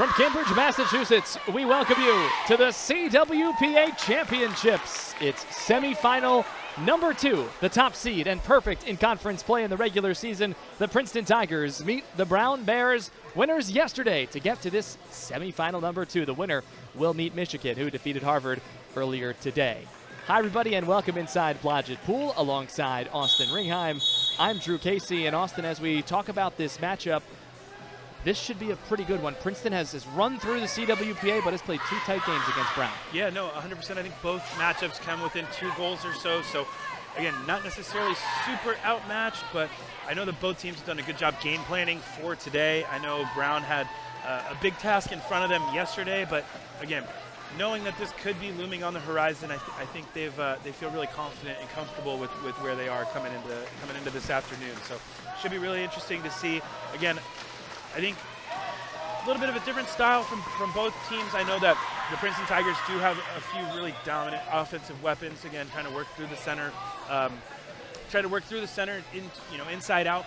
From Cambridge, Massachusetts, we welcome you to the CWPA Championships. It's semifinal number 2, the top seed and perfect in conference play in the regular season. The Princeton Tigers meet the Brown Bears, winners yesterday, to get to this semifinal number 2. The winner will meet Michigan, who defeated Harvard earlier today. Hi, everybody, and welcome inside Blodgett Pool alongside Austin Ringheim. I'm Drew Casey, and Austin, as we talk about this matchup, this should be a pretty good one. Princeton has run through the CWPA, but has played 2 tight games against Brown. Yeah, no, 100%. I think both matchups come within 2 goals or so. So, again, not necessarily super outmatched, but I know that both teams have done a good job game planning for today. I know Brown had a big task in front of them yesterday, but, again, knowing that this could be looming on the horizon, I think they feel really confident and comfortable with where they are coming into this afternoon. So, should be really interesting to see. Again, I think a little bit of a different style from both teams. I know that the Princeton Tigers do have a few really dominant offensive weapons. Again, trying to work through the center, inside out.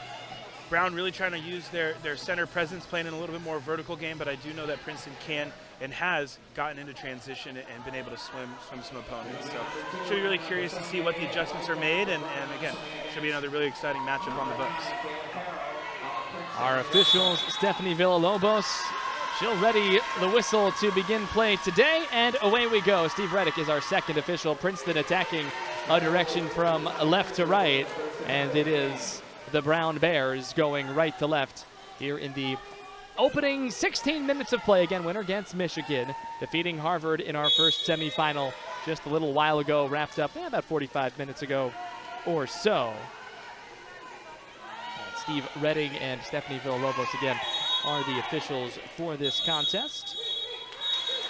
Brown really trying to use their center presence, playing in a little bit more vertical game. But I do know that Princeton can and has gotten into transition and been able to swim some opponents. So should be really curious to see what the adjustments are made. And again, should be another really exciting matchup on the books. Our officials, Stephanie Villalobos, she'll ready the whistle to begin play today, and away we go. Steve Reddick is our second official. Princeton attacking a direction from left to right, and it is the Brown Bears going right to left here in the opening 16 minutes of play. Again, winner against Michigan, defeating Harvard in our first semifinal just a little while ago, wrapped up about 45 minutes ago or so. Steve Redding and Stephanie Villalobos again are the officials for this contest.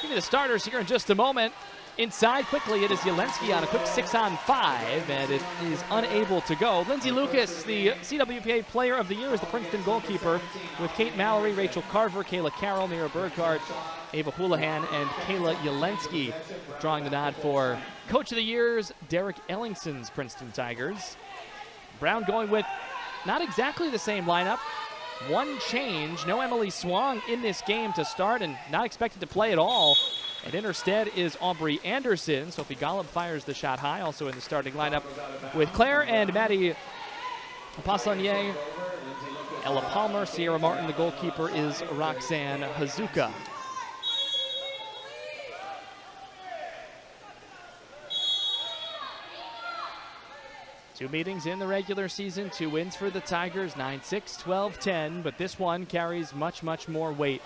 Give me the starters here in just a moment. Inside quickly, it is Jelensky on a quick 6-on-5, and it is unable to go. Lindsay Lucas, the CWPA Player of the Year, is the Princeton goalkeeper, with Kate Mallory, Rachel Carver, Kayla Carroll, Mira Burkhardt, Ava Houlihan, and Kayla Jelensky drawing the nod for Coach of the Year's Derek Ellingson's Princeton Tigers. Brown going with not exactly the same lineup. One change, no Emily Swang in this game to start and not expected to play at all. And in her stead is Aubrey Anderson. Sophie Golub fires the shot high, also in the starting lineup with Claire and Maddie Passanier. Ella Palmer, Sierra Martin, the goalkeeper is Roxanne Hazuka. Two meetings in the regular season, 2 wins for the Tigers, 9-6, 12-10, but this one carries much, much more weight.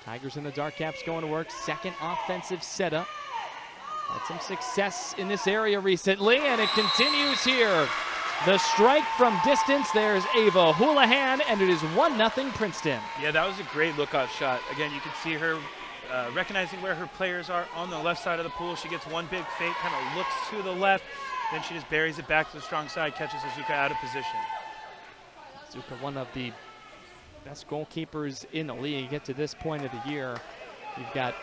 Tigers in the dark caps going to work, second offensive setup. Had some success in this area recently, and it continues here. The strike from distance, there's Ava Houlihan, and it is 1-0 Princeton. Yeah, that was a great lookout shot. Again, you can see her recognizing where her players are on the left side of the pool. She gets one big fake, kind of looks to the left, then she just buries it back to the strong side, catches Hazuka out of position. Hazuka, one of the best goalkeepers in the league. Get to this point of the year, you've got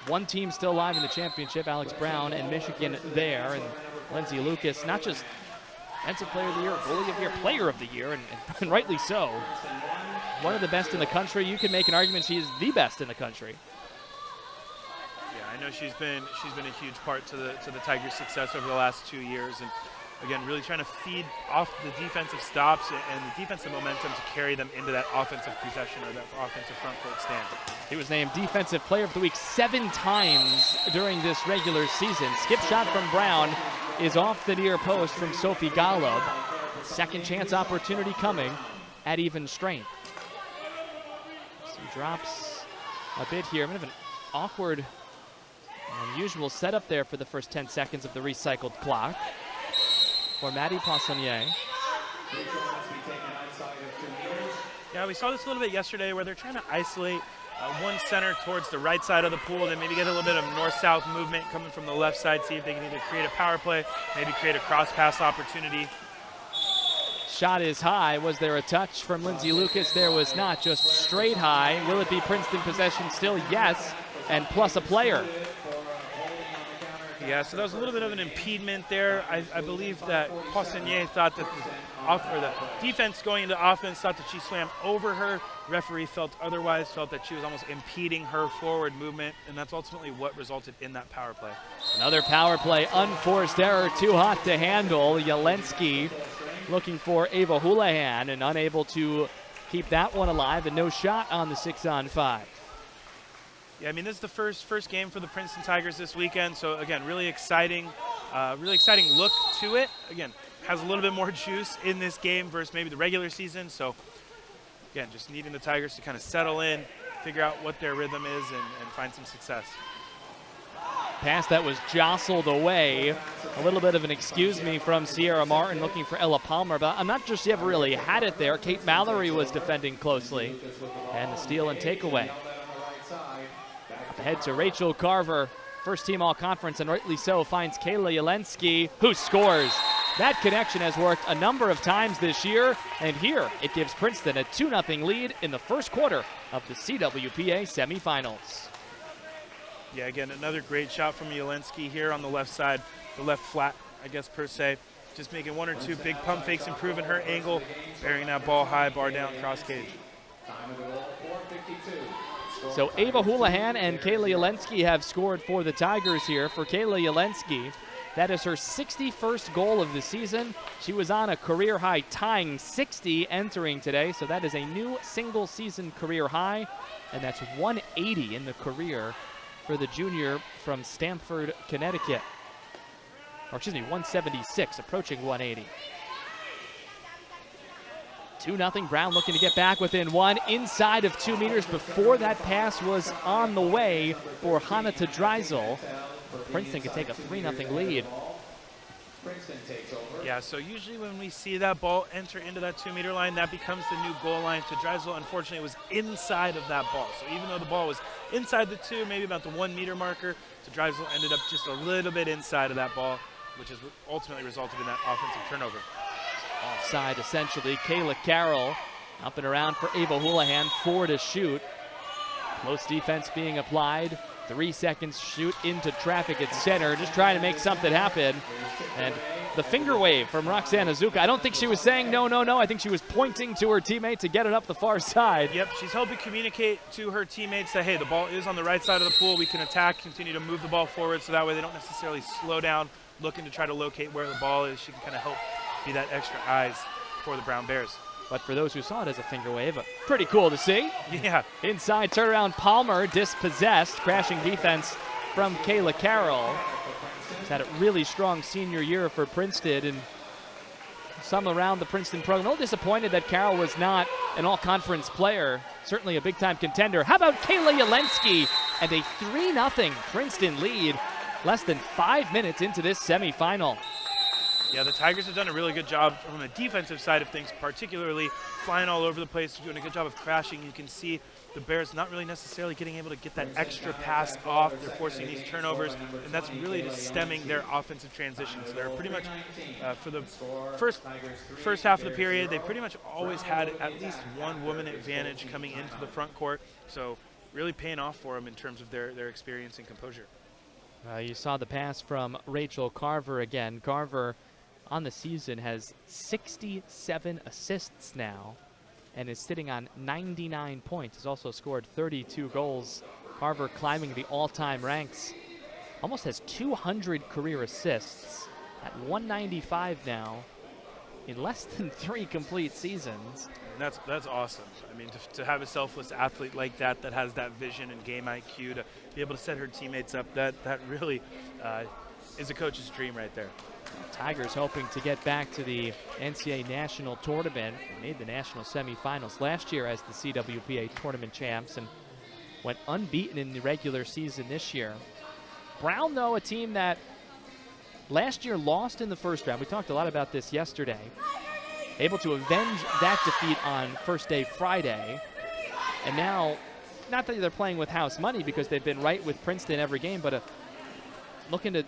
one team still alive in the championship, Alex Brown and Michigan there, and Lindsay Lucas, not just Defensive Player of the Year, Goalie of the Year, Player of the Year, and rightly so. One of the best in the country. You can make an argument she's the best in the country. I know she's been a huge part to the Tigers' success over the last 2 years, and again, really trying to feed off the defensive stops and the defensive momentum to carry them into that offensive possession or that offensive front court stand. He was named Defensive Player of the Week 7 times during this regular season. Skip shot from Brown is off the near post from Sophie Golub. Second chance opportunity coming at even strength. Some drops a bit here. I'm going to have an awkward, unusual setup there for the first 10 seconds of the recycled clock for Maddie Passanier. Yeah, we saw this a little bit yesterday where they're trying to isolate one center towards the right side of the pool, then maybe get a little bit of north-south movement coming from the left side, see if they can either create a power play, maybe create a cross-pass opportunity. Shot is high. Was there a touch from Lindsay Lucas? There was not, just straight high. Will it be Princeton possession still? Yes, and plus a player. Yeah, so that was a little bit of an impediment there. I believe that Poissonnier thought that the defense going into offense thought that she swam over her. Referee felt otherwise, felt that she was almost impeding her forward movement, and that's ultimately what resulted in that power play. Another power play, unforced error, too hot to handle. Jelensky looking for Ava Houlihan and unable to keep that one alive, and no shot on the 6-on-5. Yeah, I mean, this is the first game for the Princeton Tigers this weekend, so again, really exciting look to it. Again, has a little bit more juice in this game versus maybe the regular season, so again, just needing the Tigers to kind of settle in, figure out what their rhythm is, and find some success. Pass that was jostled away. A little bit of an excuse me from Sierra Martin looking for Ella Palmer, but I'm not sure she ever really had it there. Kate Mallory was defending closely, and the steal and takeaway. Ahead to Rachel Carver, first team all-conference, and rightly so, finds Kayla Jelensky, who scores. That connection has worked a number of times this year, and here it gives Princeton a 2-0 lead in the first quarter of the CWPA semifinals. Yeah, again, another great shot from Jelensky here on the left side, the left flat, I guess, per se. Just making one or two big pump fakes, improving her angle, burying that ball high, bar down, cross cage. So Ava Houlihan and Kayla Jelensky have scored for the Tigers here. For Kayla Jelensky, that is her 61st goal of the season. She was on a career high tying 60 entering today, so that is a new single season career high, and that's 180 in the career for the junior from Stamford, Connecticut. Or excuse me, 176, approaching 180. 2-0, Brown looking to get back within one, inside of 2 meters before that pass was on the way for Hanata Dreisel. Princeton could take a 3-0 lead. Yeah, so usually when we see that ball enter into that 2-meter line, that becomes the new goal line to Dreisel. Unfortunately, it was inside of that ball. So even though the ball was inside the 2, maybe about the 1-meter marker, to Dreisel ended up just a little bit inside of that ball, which has ultimately resulted in that offensive turnover. Offside, essentially. Kayla Carroll up and around for Ava Houlihan, 4 to shoot. Close defense being applied. 3 seconds shoot into traffic at center, just trying to make something happen. And the finger wave from Roxanne Azuka. I don't think she was saying no, no, no. I think she was pointing to her teammate to get it up the far side. Yep, she's helping communicate to her teammates that, hey, the ball is on the right side of the pool. We can attack, continue to move the ball forward, so that way they don't necessarily slow down, looking to try to locate where the ball is. She can kind of help be that extra eyes for the Brown Bears. But for those who saw it as a finger wave, pretty cool to see. Yeah. Inside turnaround, Palmer dispossessed. Crashing defense from Kayla Carroll. She's had a really strong senior year for Princeton, and some around the Princeton program a little disappointed that Carroll was not an all-conference player. Certainly a big-time contender. How about Kayla Jelensky and a 3-0 Princeton lead less than 5 minutes into this semifinal. Yeah, the Tigers have done a really good job from the defensive side of things, particularly flying all over the place, doing a good job of crashing. You can see the Bears not really necessarily getting able to get that extra pass off. They're forcing these turnovers, and that's really just stemming their offensive transitions. They're pretty much, for the first half of the period, they pretty much always had at least one woman advantage coming into the front court. So really paying off for them in terms of their experience and composure. You saw the pass from Rachel Carver again. Carver on the season has 67 assists now and is sitting on 99 points. Has also scored 32 goals. Carver climbing the all-time ranks. Almost has 200 career assists at 195 now in less than 3 complete seasons. And that's awesome. I mean, to have a selfless athlete like that has that vision and game IQ to be able to set her teammates up, that really is a coach's dream right there. Tigers hoping to get back to the NCAA National Tournament. They made the national semifinals last year as the CWPA tournament champs and went unbeaten in the regular season this year. Brown, though, a team that last year lost in the first round. We talked a lot about this yesterday. Able to avenge that defeat on first day Friday. And now, not that they're playing with house money because they've been right with Princeton every game, but looking to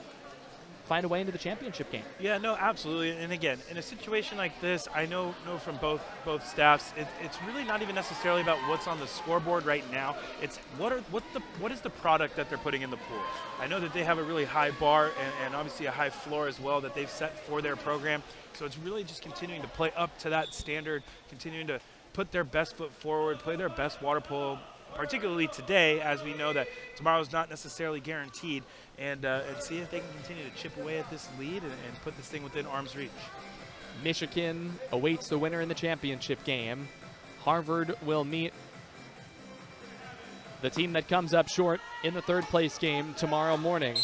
find a way into the championship game. Yeah, no, absolutely. And again, in a situation like this, I know from both staffs, it's really not even necessarily about what's on the scoreboard right now. It's what is the product that they're putting in the pool. I know that they have a really high bar and obviously a high floor as well that they've set for their program. So it's really just continuing to play up to that standard, continuing to put their best foot forward, play their best water polo, particularly today, as we know that tomorrow is not necessarily guaranteed, and see if they can continue to chip away at this lead and put this thing within arm's reach. Michigan awaits the winner in the championship game. Harvard will meet the team that comes up short in the third place game tomorrow morning.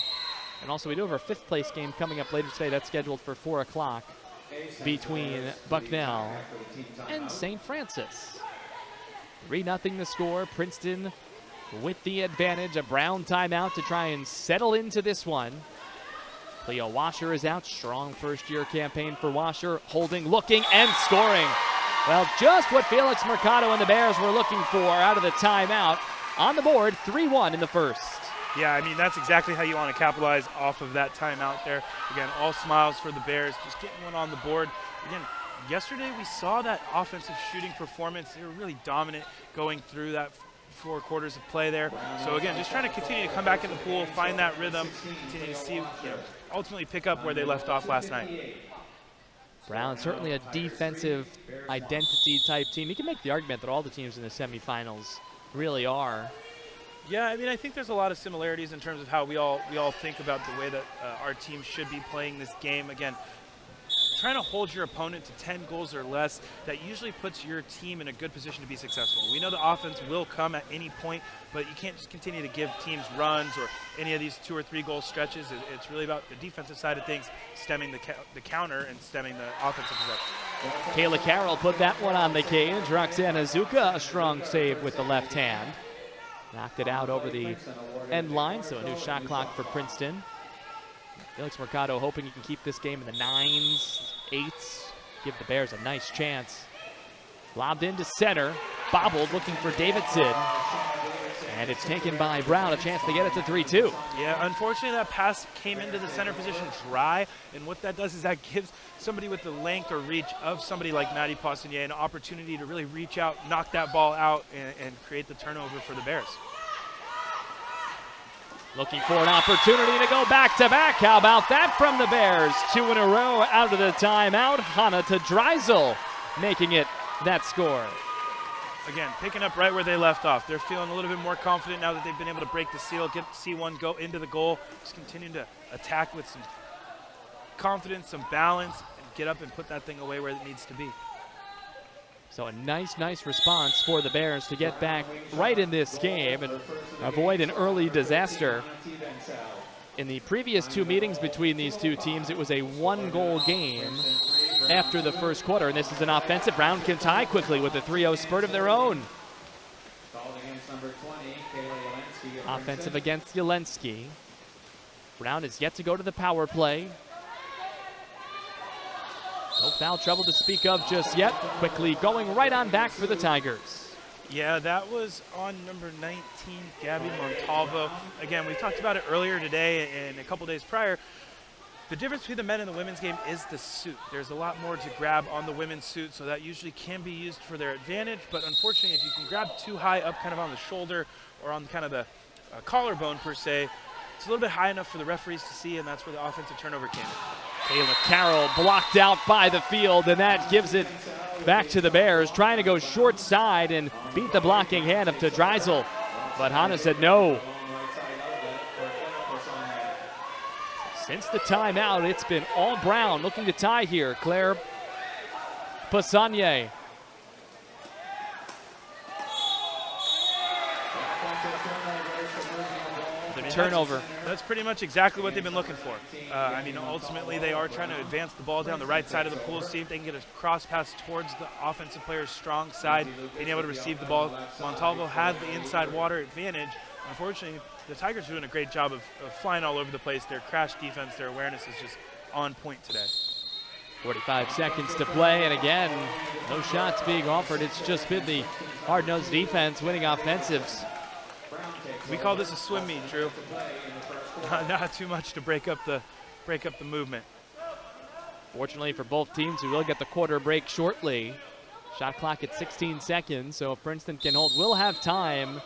And also we do have our fifth place game coming up later today. That's scheduled for 4 o'clock between Bucknell and St. Francis. 3-0 the score. Princeton with the advantage. A Brown timeout to try and settle into this one. Cleo Washer is out. Strong first-year campaign for Washer. Holding, looking, and scoring. Well, just what Felix Mercado and the Bears were looking for out of the timeout. On the board, 3-1 in the first. Yeah, I mean, that's exactly how you want to capitalize off of that timeout there. Again, all smiles for the Bears, just getting one on the board. Again, yesterday we saw that offensive shooting performance. They were really dominant going through that 4 quarters of play there. So again, just trying to continue to come back in the pool, find that rhythm, continue to see, ultimately pick up where they left off last night. Brown, certainly a defensive identity type team. You can make the argument that all the teams in the semifinals really are. Yeah, I mean, I think there's a lot of similarities in terms of how we all think about the way that our team should be playing this game. Again, trying to hold your opponent to 10 goals or less, that usually puts your team in a good position to be successful. We know the offense will come at any point, but you can't just continue to give teams runs or any of these 2 or 3 goal stretches. It's really about the defensive side of things, stemming the counter and stemming the offensive possession. Kayla Carroll put that one on the cage. Roxanne Azuka, a strong save with the left hand. Knocked it out over the end line, so a new shot clock for Princeton. Felix Mercado hoping he can keep this game in the 9s, 8s, give the Bears a nice chance. Lobbed into center, bobbled, looking for Davidson. And it's taken by Brown, a chance to get it to 3-2. Yeah, unfortunately that pass came into the center position dry, and what that does is that gives somebody with the length or reach of somebody like Maddie Poissonnier an opportunity to really reach out, knock that ball out, and create the turnover for the Bears. Looking for an opportunity to go back-to-back. How about that from the Bears? 2 in a row out of the timeout. Hannah to Dreisel making it that score. Again, picking up right where they left off. They're feeling a little bit more confident now that they've been able to break the seal, see one go into the goal. Just continuing to attack with some confidence, some balance, and get up and put that thing away where it needs to be. So a nice response for the Bears to get back right in this game and avoid an early disaster. In the previous 2 meetings between these two teams, it was a 1-goal game after the first quarter, and this is an offensive. Brown can tie quickly with a 3-0 spurt of their own. Offensive against Yelensky. Brown is yet to go to the power play. No foul trouble to speak of just yet. Quickly going right on back for the Tigers. Yeah, that was on number 19, Gabby Montalvo. Again, we talked about it earlier today and a couple days prior. The difference between the men and the women's game is the suit. There's a lot more to grab on the women's suit, so that usually can be used for their advantage. But unfortunately, if you can grab too high up kind of on the shoulder or on kind of the collarbone per se, it's a little bit high enough for the referees to see, and that's where the offensive turnover came in. Kayla Carroll blocked out by the field, and that gives it back to the Bears, trying to go short side and beat the blocking hand of Dreisel. But Hannah said no. Since the timeout, it's been all Brown looking to tie here. Claire Poissonnier. Turnover. That's pretty much exactly what they've been looking for. I mean, ultimately, they are trying to advance the ball down the right side of the pool, see if they can get a cross pass towards the offensive player's strong side, being able to receive the ball. Montalvo had the inside water advantage. Unfortunately, the Tigers are doing a great job of flying all over the place. Their crash defense, their awareness is just on point today. 45 seconds to play, and again, no shots being offered. It's just been the hard-nosed defense winning offensives. We call this a swim meet, Drew. Not too much to break up the break up the movement. Fortunately for both teams, we will get the quarter break shortly. Shot clock at 16 seconds, so if Princeton can hold, we'll have time.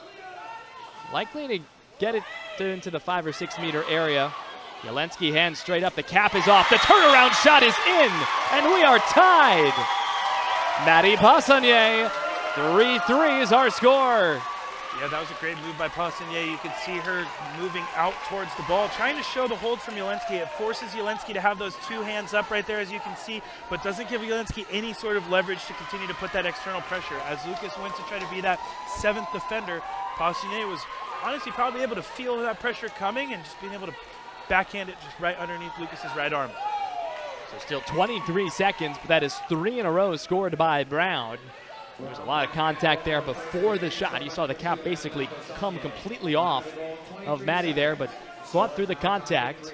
Likely to get it into the 5 or 6 meter area. Jelensky hands straight up, the cap is off, the turnaround shot is in, and we are tied. Maddie Passanier, 3-3 is our score. Yeah, that was a great move by Passanier. You can see her moving out towards the ball, trying to show the hold from Jelensky. It forces Jelensky to have those 2 hands up right there, as you can see, but doesn't give Jelensky any sort of leverage to continue to put that external pressure. As Lucas went to try to be that 7th defender, Passanier was honestly probably able to feel that pressure coming and just being able to backhand it just right underneath Lucas's right arm. So still 23 seconds, but that is 3 in a row scored by Brown. There was a lot of contact there before the shot. You saw the cap basically come completely off of Maddie there, but fought through the contact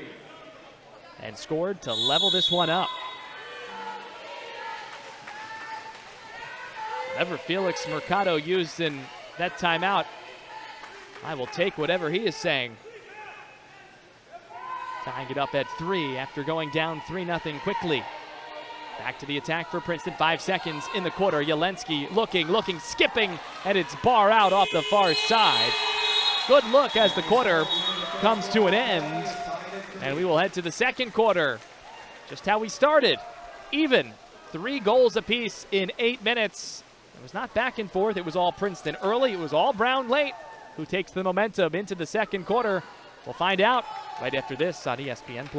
and scored to level this one up. Whatever Felix Mercado used in that timeout, I will take whatever he is saying. Tying it up at 3 after going down 3-0 quickly. Back to the attack for Princeton, 5 seconds in the quarter. Jelensky looking, skipping, and it's bar out off the far side. Good look as the quarter comes to an end. And we will head to the second quarter. Just how we started. Even. 3 goals apiece in 8 minutes. It was not back and forth. It was all Princeton early. It was all Brown late. Who takes the momentum into the second quarter? We'll find out right after this on ESPN+.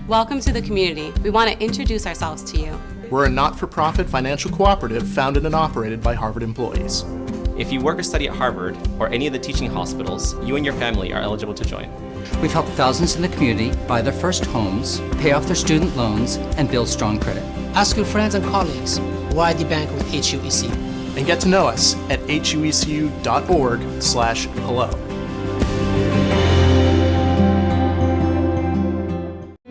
Welcome to the community. We want to introduce ourselves to you. We're a not-for-profit financial cooperative founded and operated by Harvard employees. If you work or study at Harvard or any of the teaching hospitals, you and your family are eligible to join. We've helped thousands in the community buy their first homes, pay off their student loans, and build strong credit. Ask your friends and colleagues why they bank with HUEC. And get to know us at huecu.org/hello.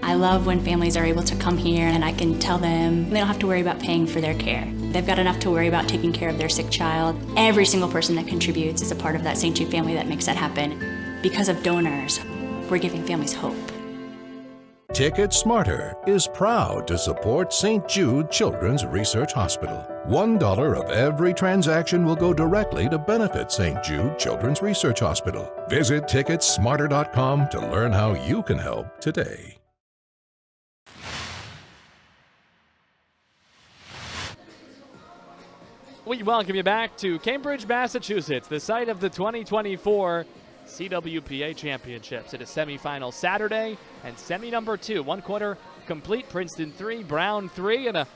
I love when families are able to come here and I can tell them they don't have to worry about paying for their care. They've got enough to worry about taking care of their sick child. Every single person that contributes is a part of that St. Jude family that makes that happen. Because of donors, we're giving families hope. Ticket Smarter is proud to support St. Jude Children's Research Hospital. $1 of every transaction will go directly to benefit St. Jude Children's Research Hospital. Visit ticketsmarter.com to learn how you can help today. We welcome you back to Cambridge, Massachusetts, the site of the 2024 CWPA Championships. It is semifinal Saturday and semi number 2. 1 quarter complete. Princeton 3, Brown 3, and a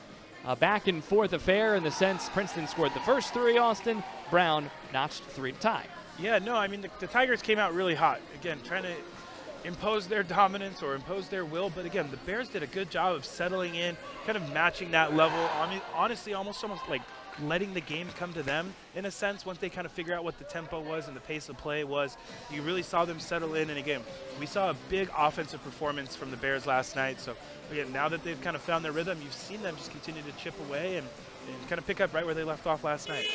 back and forth affair in the sense Princeton scored the first 3, Austin. Brown notched 3 to tie. Yeah, no, I mean, the Tigers came out really hot. Again, trying to impose their dominance or impose their will. But again, the Bears did a good job of settling in, kind of matching that level. I mean, honestly, almost like letting the game come to them in a sense. Once they kind of figure out what the tempo was and the pace of play was, you really saw them settle in. And again, we saw a big offensive performance from the Bears last night. So again, now that they've kind of found their rhythm, you've seen them just continue to chip away and kind of pick up right where they left off last night.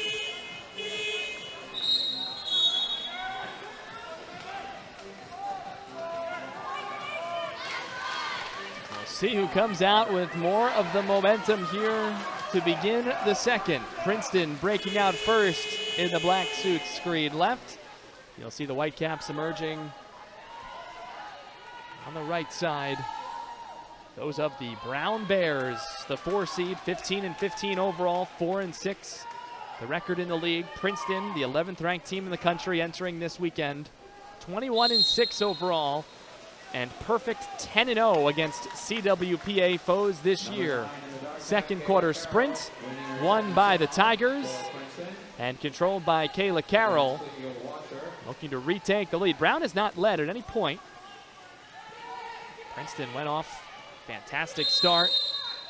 We'll see who comes out with more of the momentum here to begin the second. Princeton breaking out first in the black suits screen left. You'll see the Whitecaps emerging on the right side. Those of the Brown Bears, the 4 seed, 15-15 overall, 4-6. The record in the league. Princeton, the 11th ranked team in the country entering this weekend, 21-6 overall, and perfect 10-0 against CWPA foes this year. Second quarter sprint, won by the Tigers and controlled by Kayla Carroll, looking to retake the lead. Brown has not led at any point Princeton went off, fantastic start.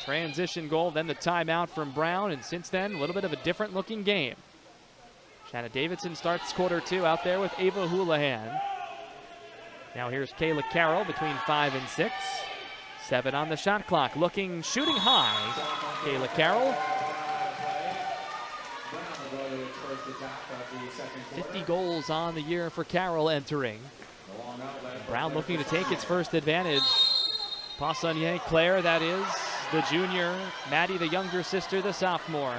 Transition goal, then the timeout from Brown, and since then, a little bit of a different looking game. Shanna Davidson starts quarter 2 out there with Ava Houlihan. Now here's Kayla Carroll between 5 and 6. 7 on the shot clock, shooting high. Kayla Carroll. 50 goals on the year for Carroll entering. Brown looking to take its first advantage. Poissonnier, Claire, that is, the junior. Maddie, the younger sister, the sophomore.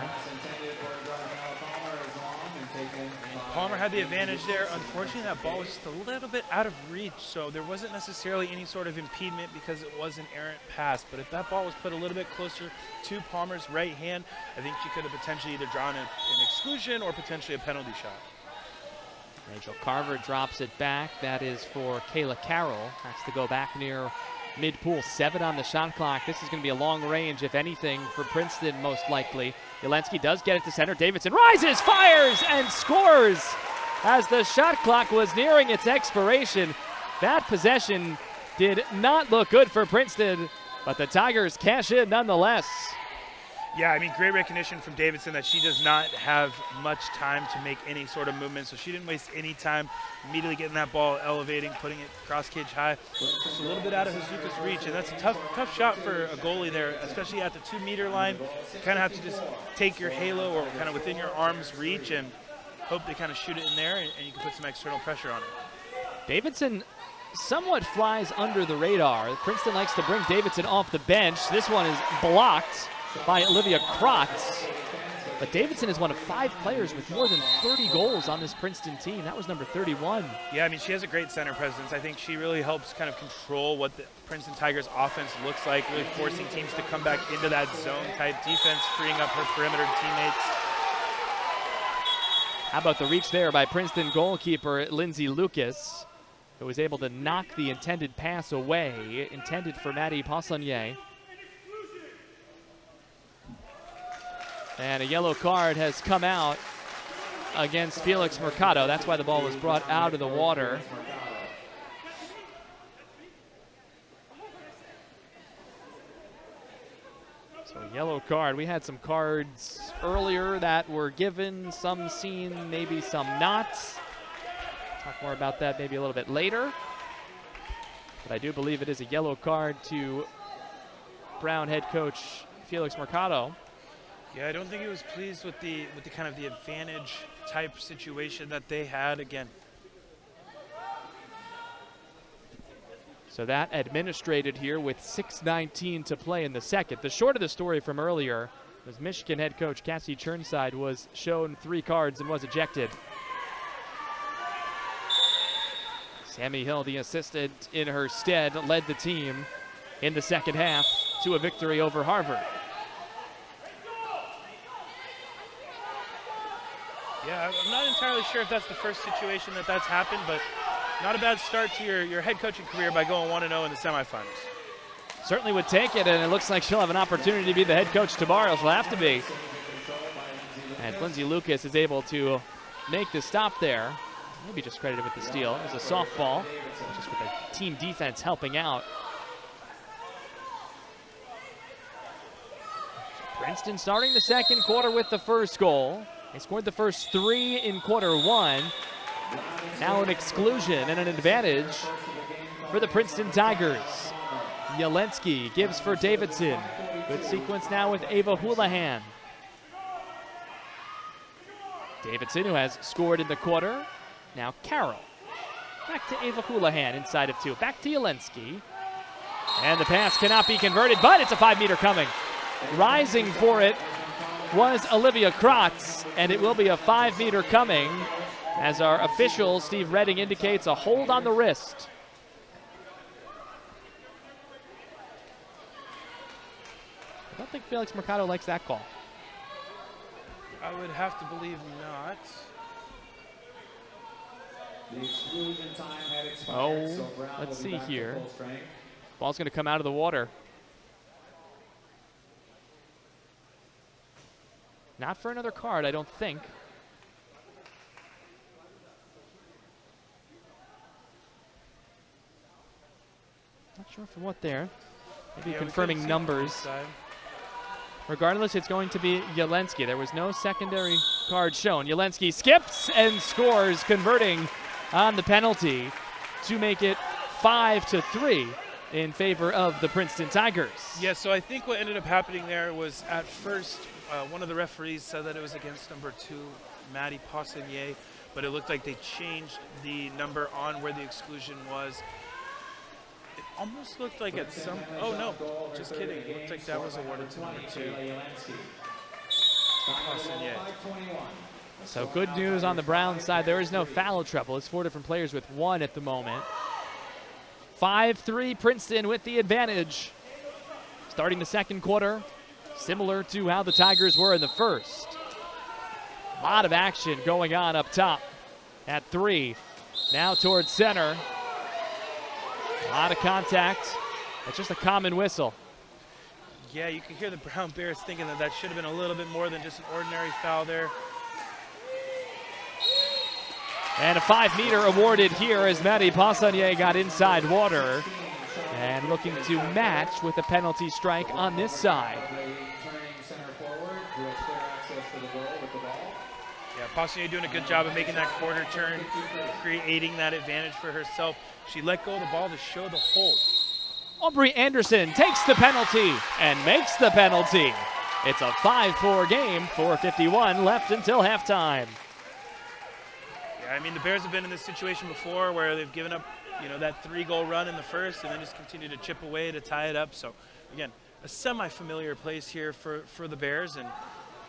Palmer had the advantage there. Unfortunately, that ball was just a little bit out of reach, so there wasn't necessarily any sort of impediment because it was an errant pass. But if that ball was put a little bit closer to Palmer's right hand, I think she could have potentially either drawn an exclusion or potentially a penalty shot. Rachel Carver drops it back. That is for Kayla Carroll. Has to go back near mid-pool. 7 on the shot clock. This is going to be a long range, if anything, for Princeton, most likely. Yelensky does get it to center. Davidson rises, fires, and scores as the shot clock was nearing its expiration. That possession did not look good for Princeton, but the Tigers cash in nonetheless. Yeah, I mean, great recognition from Davidson that she does not have much time to make any sort of movement, so she didn't waste any time immediately getting that ball elevating, putting it cross cage high. Just a little bit out of Hazuka's reach, and that's a tough shot for a goalie there, especially at the 2-meter line. You kind of have to just take your halo or kind of within your arm's reach and hope they kind of shoot it in there, and you can put some external pressure on it. Davidson somewhat flies under the radar. Princeton likes to bring Davidson off the bench. This one is blocked by Olivia Krotz. But Davidson is one of 5 players with more than 30 goals on this Princeton team. That was number 31. Yeah, I mean, she has a great center presence. I think she really helps kind of control what the Princeton Tigers offense looks like, really forcing teams to come back into that zone-type defense, freeing up her perimeter teammates. How about the reach there by Princeton goalkeeper Lindsay Lucas, who was able to knock the intended pass away, intended for Maddie Poissonnier. And a yellow card has come out against Felix Mercado. That's why the ball was brought out of the water. So a yellow card. We had some cards earlier that were given, some seen, maybe some not. Talk more about that maybe a little bit later. But I do believe it is a yellow card to Brown head coach Felix Mercado. Yeah, I don't think he was pleased with the kind of the advantage type situation that they had again. So that administrated here with 6:19 to play in the second. The short of the story from earlier was Michigan head coach Cassie Churnside was shown 3 cards and was ejected. Sammy Hill, the assistant in her stead, led the team in the second half to a victory over Harvard. Yeah, I'm not entirely sure if that's the first situation that's happened, but not a bad start to your head coaching career by going 1-0 in the semifinals. Certainly would take it, and it looks like she'll have an opportunity to be the head coach tomorrow. She'll have to be. And Lindsay Lucas is able to make the stop there. Maybe just credited with the steal. It was a softball, just with the team defense helping out. Princeton starting the second quarter with the first goal. They scored the first 3 in quarter 1. Now an exclusion and an advantage for the Princeton Tigers. Yelensky gives for Davidson. Good sequence now with Ava Houlihan. Davidson, who has scored in the quarter. Now Carroll. Back to Ava Houlihan inside of 2. Back to Yelensky. And the pass cannot be converted, but it's a 5-meter coming. Rising for it was Olivia Krotz, and it will be a 5-meter coming as our official, Steve Redding, indicates a hold on the wrist. I don't think Felix Mercado likes that call. I would have to believe not. Oh, let's see here. Ball's going to come out of the water. Not for another card, I don't think. Not Sure for what there. Maybe Yeah, confirming numbers. Regardless, it's going to be Jelensky. There was no secondary card shown. Jelensky skips and scores, converting on the penalty to make it 5-3 in favor of the Princeton Tigers. Yeah, so I think what ended up happening there was at first one of the referees said that it was against number 2, Maddie Poissonnier, but it looked like they changed the number on where the exclusion was. It almost looked like at some, oh no, just kidding. It looked like that was awarded to number 2. Poissonnier. So good news on the Brown side. There is no foul trouble. It's 4 different players with 1 at the moment. 5-3 Princeton with the advantage. Starting the second quarter, similar to how the Tigers were in the first. A lot of action going on up top at 3. Now towards center. A lot of contact. It's just a common whistle. Yeah, you can hear the Brown Bears thinking that that should have been a little bit more than just an ordinary foul there. And a 5-meter awarded here as Maddie Poissonnier got inside water. And looking to match with a penalty strike on this side. Yeah, Poissonnier doing a good job of making that quarter turn, creating that advantage for herself. She let go of the ball to show the hole. Aubrey Anderson takes the penalty and makes the penalty. It's a 5-4 game, 4:51 left until halftime. Yeah, I mean, the Bears have been in this situation before where they've given up, you know, that 3-goal run in the first and then just continue to chip away to tie it up. So, again, a semi-familiar place here for the Bears, and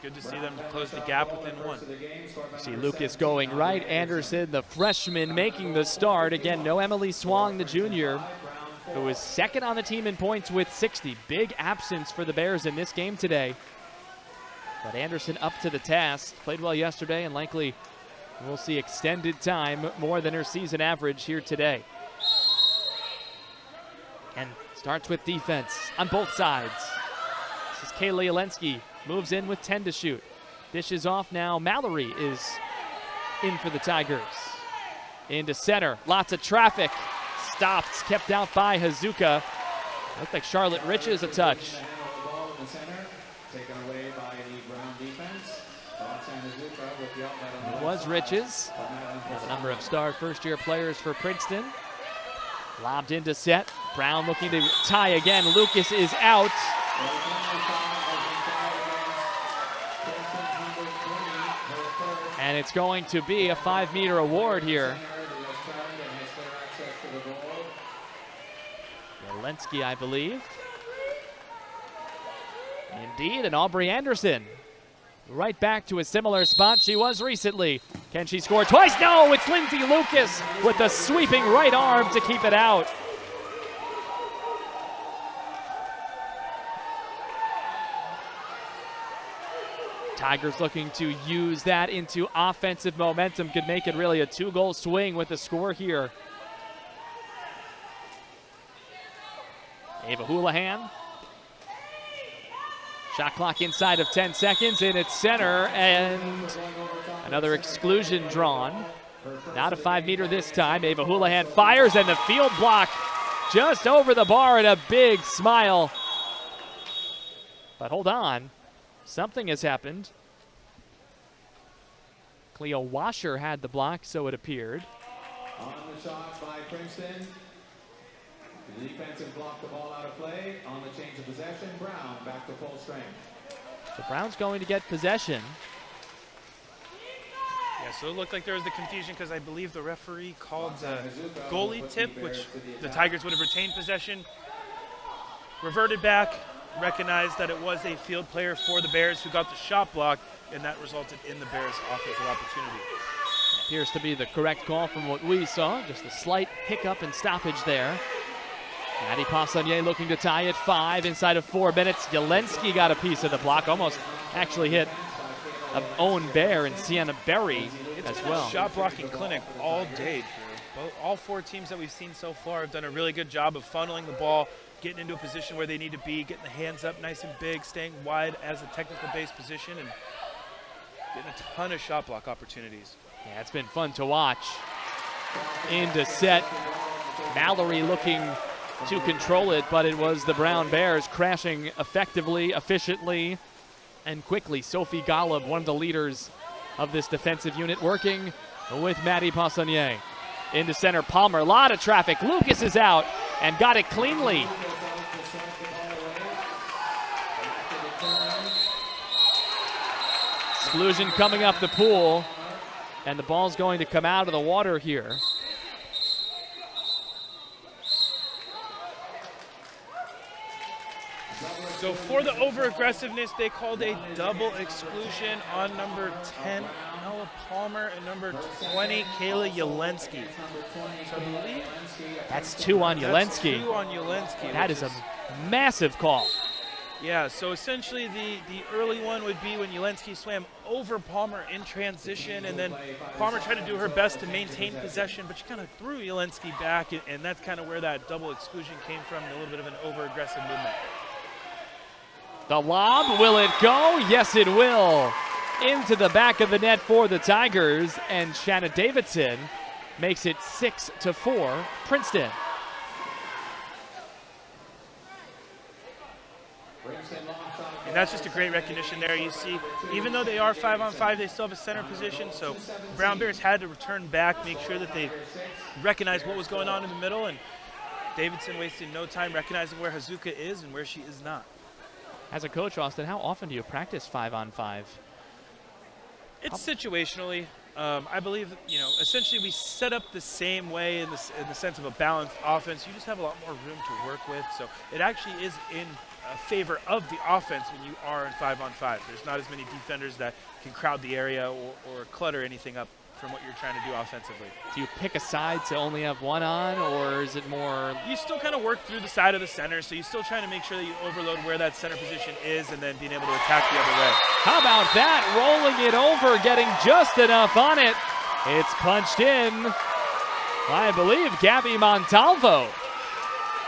good to see them close the gap within 1. See Lucas going right. Anderson, the freshman, making the start. Again, no Emily Swang, the junior, who was second on the team in points with 60. Big absence for the Bears in this game today. But Anderson up to the task. Played well yesterday, and likely we'll see extended time, more than her season average here today. And starts with defense on both sides. This is Kaylee Jelensky. Moves in with 10 to shoot. Dishes off now. Mallory is in for the Tigers. Into center. Lots of traffic. Stopped. Kept out by Hazuka. Looked like Charlotte Riches a touch. It was Riches. A number of star first-year players for Princeton. Lobbed into set. Brown looking to tie again. Lucas is out. And it's going to be a 5-meter award here. Jelensky, I believe. Indeed, and Aubrey Anderson right back to a similar spot she was recently. Can she score twice? No, it's Lindsay Lucas with a sweeping right arm to keep it out. Tigers looking to use that into offensive momentum. Could make it really a 2-goal swing with the score here. Ava Houlihan. Shot clock inside of 10 seconds, and it's center, and another exclusion drawn. Not a 5-meter this time. Ava Houlihan fires, and the field block just over the bar, and a big smile. But hold on. Something has happened. Cleo Washer had the block, so it appeared. On the shot by Princeton. The defensive blocked the ball out of play. On the change of possession, Brown back to full strength. So Brown's going to get possession. Yeah, so it looked like there was the confusion because I believe the referee called the goalie tip, which the Tigers would have retained possession. Reverted back, recognized that it was a field player for the Bears who got the shot block, and that resulted in the Bears' offensive opportunity. Appears to be the correct call from what we saw. Just a slight hiccup and stoppage there. Maddie Poissonnier looking to tie at 5 inside of 4 minutes. Jelensky got a piece of the block, almost actually hit an own Bear and Sienna Berry as well. Shot blocking clinic all day, Drew. All 4 teams that we've seen so far have done a really good job of funneling the ball, getting into a position where they need to be, getting the hands up nice and big, staying wide as a technical base position, and getting a ton of shot block opportunities. Yeah, it's been fun to watch. Into set. Mallory looking to control it, but it was the Brown Bears crashing effectively, efficiently, and quickly. Sophie Golub, one of the leaders of this defensive unit, working with Maddie Poissonnier. Into center, Palmer, a lot of traffic. Lucas is out and got it cleanly. Exclusion coming up the pool, and the ball's going to come out of the water here. So for the over-aggressiveness, they called a double exclusion on number 10, Ella Palmer, and number 20, Kayla Yelensky. So I believe that's 2 on Yelensky. That's 2 on Yelensky. That is a massive call. Yeah, so essentially the early one would be when Yelensky swam over Palmer in transition, and then Palmer tried to do her best to maintain possession, but she kind of threw Yelensky back, and that's kind of where that double exclusion came from, a little bit of an over-aggressive movement. The lob, will it go? Yes, it will. Into the back of the net for the Tigers, and Shanna Davidson makes it 6-4, Princeton. And that's just a great recognition there. You see, even though they are 5-on-5, they still have a center position, so Brown Bears had to return back, make sure that they recognized what was going on in the middle, and Davidson wasted no time recognizing where Hazuka is and where she is not. As a coach, Austin, how often do you practice 5-on-5? It's situationally. I believe, essentially we set up the same way in the sense of a balanced offense. You just have a lot more room to work with. So it actually is in favor of the offense when you are in 5-on-5. There's not as many defenders that can crowd the area or clutter anything up from what you're trying to do offensively. Do you pick a side to only have one on, or is it more? You still kind of work through the side of the center, so you're still trying to make sure that you overload where that center position is and then being able to attack the other way. How about that? Rolling it over, getting just enough on it. It's punched in, I believe, Gabby Montalvo.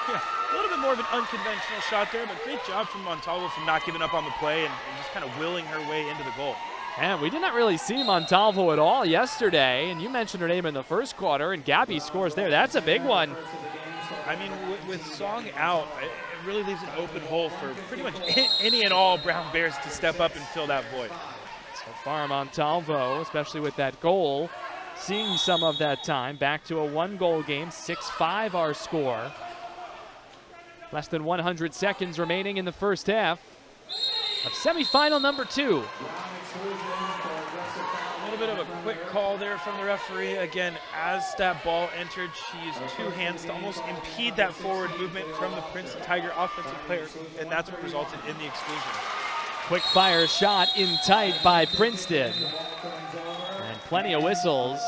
Yeah, a little bit more of an unconventional shot there, but great job from Montalvo from not giving up on the play and just kind of willing her way into the goal. And we did not really see Montalvo at all yesterday, and you mentioned her name in the first quarter, and Gabby scores there. That's a big one. I mean, with Song out, it really leaves an open hole for pretty much any and all Brown Bears to step up and fill that void. So far, Montalvo, especially with that goal, seeing some of that time. Back to a one-goal game, 6-5 our score. Less than 100 seconds remaining in the first half of semifinal number 2. A little bit of a quick call there from the referee. Again, as that ball entered, she used 2 hands to almost impede that forward movement from the Princeton Tiger offensive player, and that's what resulted in the exclusion. Quick fire shot in tight by Princeton. And plenty of whistles.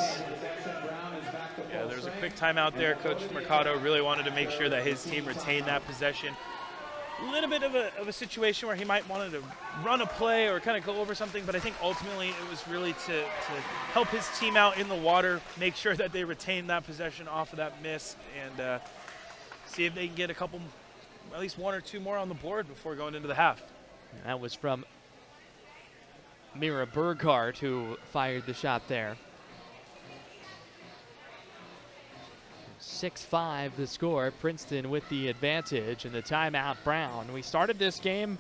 Yeah, there was a quick timeout there. Coach Mercado really wanted to make sure that his team retained that possession. A little bit of a situation where he might wanted to run a play or kind of go over something, but I think ultimately it was really to help his team out in the water, make sure that they retain that possession off of that miss, and see if they can get a couple, at least 1 or 2 more on the board before going into the half. And that was from Mira Burghardt, who fired the shot there. 6-5 the score, Princeton with the advantage, and the timeout Brown. We started this game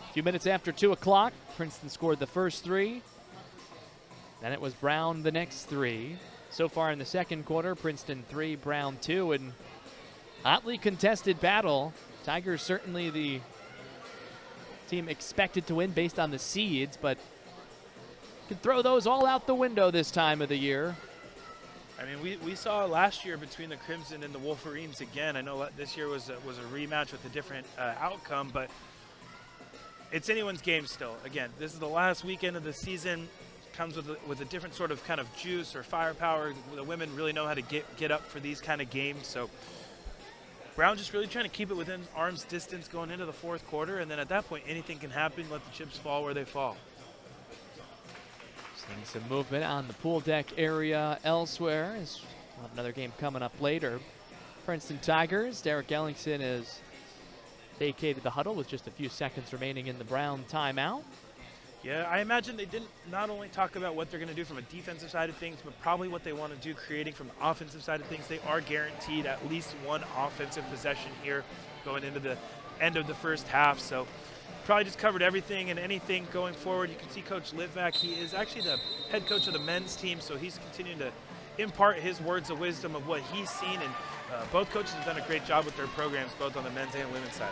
a few minutes after 2 o'clock. Princeton scored the first 3. Then it was Brown the next 3. So far in the second quarter, Princeton 3, Brown 2, and hotly contested battle. Tigers certainly the team expected to win based on the seeds, but can throw those all out the window this time of the year. I mean, we saw last year between the Crimson and the Wolverines again. I know this year was a rematch with a different outcome, but it's anyone's game still. Again, this is the last weekend of the season. Comes with a different sort of kind of juice or firepower. The women really know how to get up for these kind of games. So Brown just really trying to keep it within arm's distance going into the fourth quarter, and then at that point, anything can happen. Let the chips fall where they fall. Seeing some movement on the pool deck area elsewhere. We'll have another game coming up later. Princeton Tigers, Derek Ellingson has vacated the huddle with just a few seconds remaining in the Brown timeout. Yeah, I imagine they didn't not only talk about what they're going to do from a defensive side of things, but probably what they want to do creating from the offensive side of things. They are guaranteed at least one offensive possession here going into the end of the first half. So probably just covered everything and anything going forward. You can see Coach Litvak. He is actually the head coach of the men's team, so he's continuing to impart his words of wisdom of what he's seen. And both coaches have done a great job with their programs, both on the men's and women's side.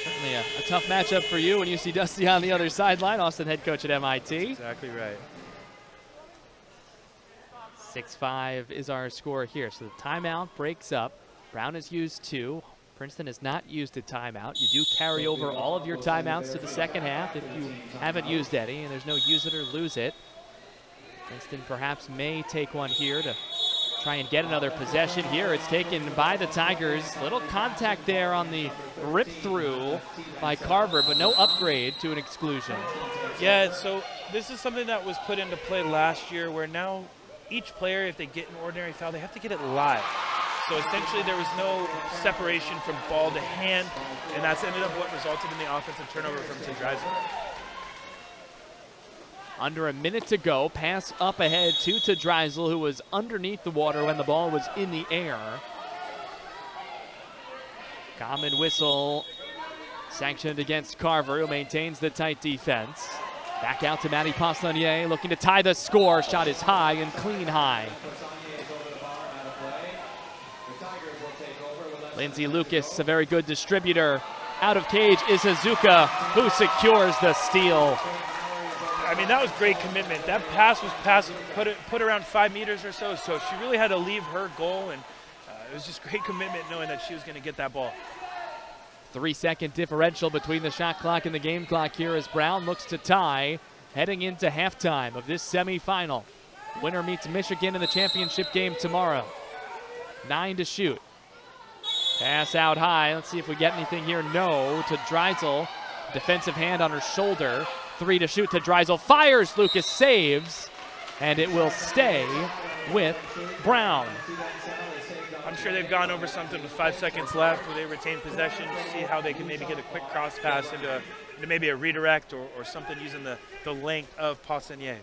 Certainly a tough matchup for you when you see Dusty on the other sideline. Austin, head coach at MIT. Exactly right. 6-5 is our score here. So the timeout breaks up. Brown has used 2. Princeton has not used a timeout. You do carry over all of your timeouts to the second half if you haven't used any, and there's no use it or lose it. Princeton perhaps may take one here to try and get another possession here. It's taken by the Tigers. Little contact there on the rip through by Carver, but no upgrade to an exclusion. Yeah, so this is something that was put into play last year where now each player, if they get an ordinary foul, they have to get it live. So essentially there was no separation from ball to hand, and that's ended up what resulted in the offensive turnover from Tedrysel. Under a minute to go, pass up ahead to Tedrysel, who was underneath the water when the ball was in the air. Common whistle sanctioned against Carver, who maintains the tight defense. Back out to Maddie Postanier, looking to tie the score. Shot is high and clean high. Lindsay Lucas, a very good distributor. Out of cage is Hazuka, who secures the steal. I mean, that was great commitment. That pass was put around 5 meters or so she really had to leave her goal, and it was just great commitment knowing that she was going to get that ball. 3-second differential between the shot clock and the game clock here as Brown looks to tie heading into halftime of this semifinal. Winner meets Michigan in the championship game tomorrow. 9 to shoot. Pass out high. Let's see if we get anything here. No to Tedrysel. Defensive hand on her shoulder. 3 to shoot. Tedrysel fires. Lucas saves. And it will stay with Brown. I'm sure they've gone over something with 5 seconds left where they retain possession to see how they can maybe get a quick cross pass into maybe a redirect or something using the length of Postanier.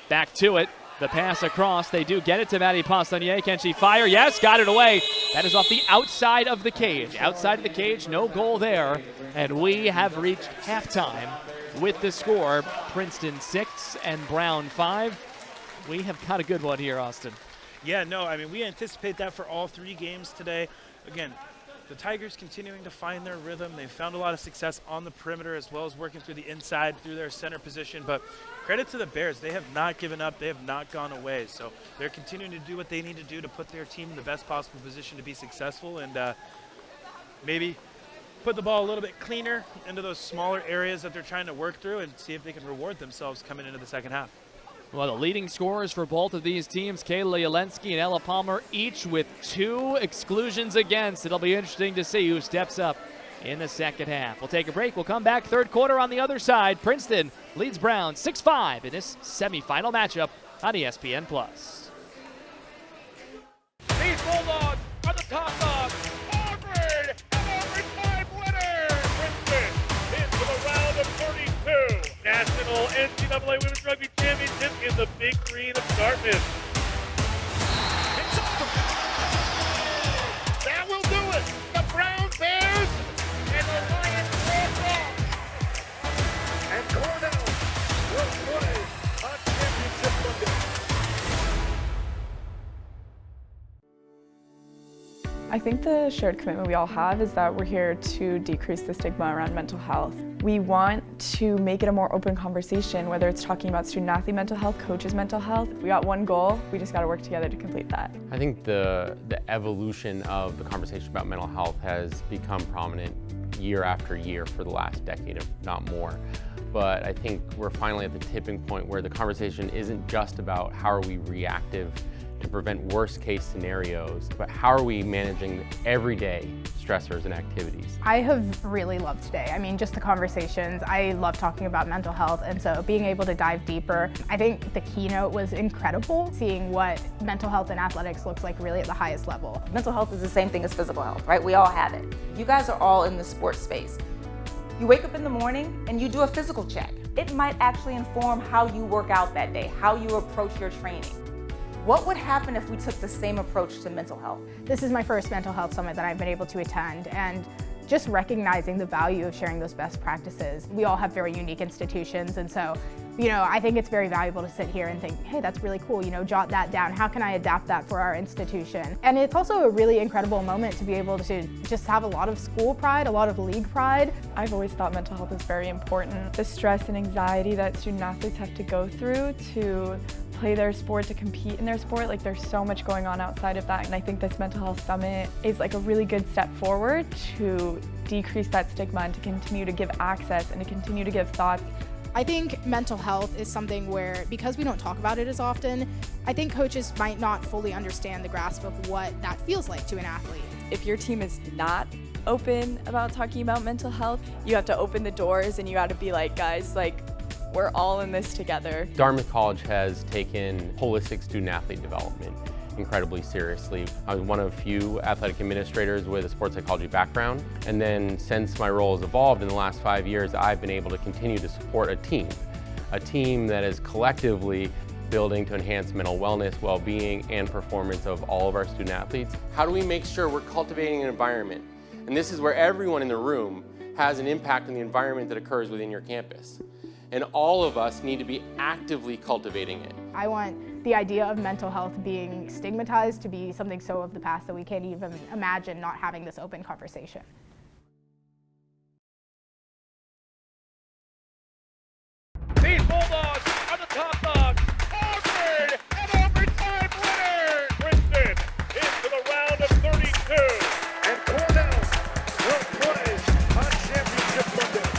Back to it. The pass across. They do get it to Maddie Postanier. Can she fire? Yes, got it away. That is off the outside of the cage. Outside of the cage, no goal there. And we have reached halftime with the score. Princeton 6 and Brown 5. We have got a good one here, Austin. Yeah, no, I mean, we anticipate that for all 3 games today. Again, the Tigers continuing to find their rhythm. They've found a lot of success on the perimeter as well as working through the inside through their center position. But credit to the Bears. They have not given up. They have not gone away. So they're continuing to do what they need to do to put their team in the best possible position to be successful and maybe put the ball a little bit cleaner into those smaller areas that they're trying to work through and see if they can reward themselves coming into the second half. Well, the leading scorers for both of these teams, Kayla Yelensky and Ella Palmer, each with 2 exclusions against. It'll be interesting to see who steps up in the second half. We'll take a break. We'll come back third quarter on the other side. Princeton leads Brown 6-5 in this semifinal matchup on ESPN+. These Bulldogs are the top dogs. Auburn, an overtime winner. Princeton into the round of 32. National NCAA Women's Rugby Championship in the Big Green of Dartmouth. That will do it. The Brown Bears and the Lions walk off. And Cornell will play on Championship Monday. I think the shared commitment we all have is that we're here to decrease the stigma around mental health. We want to make it a more open conversation, whether it's talking about student-athlete mental health, coaches' mental health. We got one goal, we just got to work together to complete that. I think the evolution of the conversation about mental health has become prominent year after year for the last decade, if not more. But I think we're finally at the tipping point where the conversation isn't just about how are we reactive to prevent worst case scenarios, but how are we managing everyday stressors and activities? I have really loved today. I mean, just the conversations. I love talking about mental health, and so being able to dive deeper. I think the keynote was incredible, seeing what mental health in athletics looks like really at the highest level. Mental health is the same thing as physical health, right? We all have it. You guys are all in the sports space. You wake up in the morning and you do a physical check. It might actually inform how you work out that day, how you approach your training. What would happen if we took the same approach to mental health? This is my first mental health summit that I've been able to attend, and just recognizing the value of sharing those best practices. We all have very unique institutions, and so, I think it's very valuable to sit here and think, hey, that's really cool, jot that down. How can I adapt that for our institution? And it's also a really incredible moment to be able to just have a lot of school pride, a lot of league pride. I've always thought mental health is very important. The stress and anxiety that student athletes have to go through to play their sport, to compete in their sport, like there's so much going on outside of that. And I think this mental health summit is like a really good step forward to decrease that stigma and to continue to give access and to continue to give thoughts. I think mental health is something where, because we don't talk about it as often, I think coaches might not fully understand the grasp of what that feels like to an athlete. If your team is not open about talking about mental health, you have to open the doors and you have to be like, guys, like, we're all in this together. Dartmouth College has taken holistic student-athlete development incredibly seriously. I was one of a few athletic administrators with a sports psychology background, and then since my role has evolved in the last 5 years, I've been able to continue to support a team that is collectively building to enhance mental wellness, well-being, and performance of all of our student-athletes. How do we make sure we're cultivating an environment? And this is where everyone in the room has an impact on the environment that occurs within your campus. And all of us need to be actively cultivating it. I want the idea of mental health being stigmatized to be something so of the past that we can't even imagine not having this open conversation. These Bulldogs are the top dogs. Harvard, an overtime winner. Princeton into the round of 32. And Cornell will play on Championship Monday.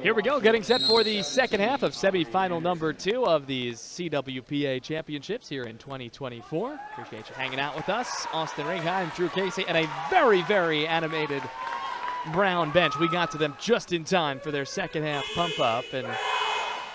Here we go, getting set for the second half of semifinal number 2 of these CWPA championships here in 2024. Appreciate you hanging out with us. Austin Ringheim, Drew Casey, and a very, very animated Brown bench. We got to them just in time for their second half pump up. And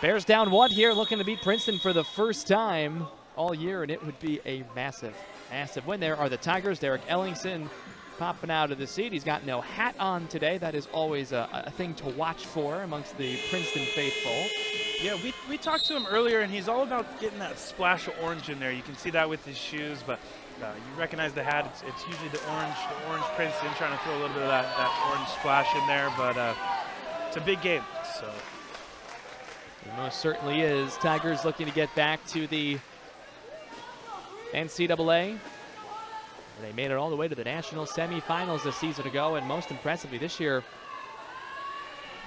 Bears down 1 here, looking to beat Princeton for the first time all year, and it would be a massive, massive win. There are the Tigers. Derek Ellingson popping out of the seat. He's got no hat on today. That is always a thing to watch for amongst the Princeton faithful. Yeah, we talked to him earlier, and he's all about getting that splash of orange in there. You can see that with his shoes, but you recognize the hat. It's usually the orange Princeton, trying to throw a little bit of that orange splash in there, but it's a big game. So it most certainly is. Tigers looking to get back to the NCAA. They made it all the way to the national semifinals a season ago, and most impressively this year,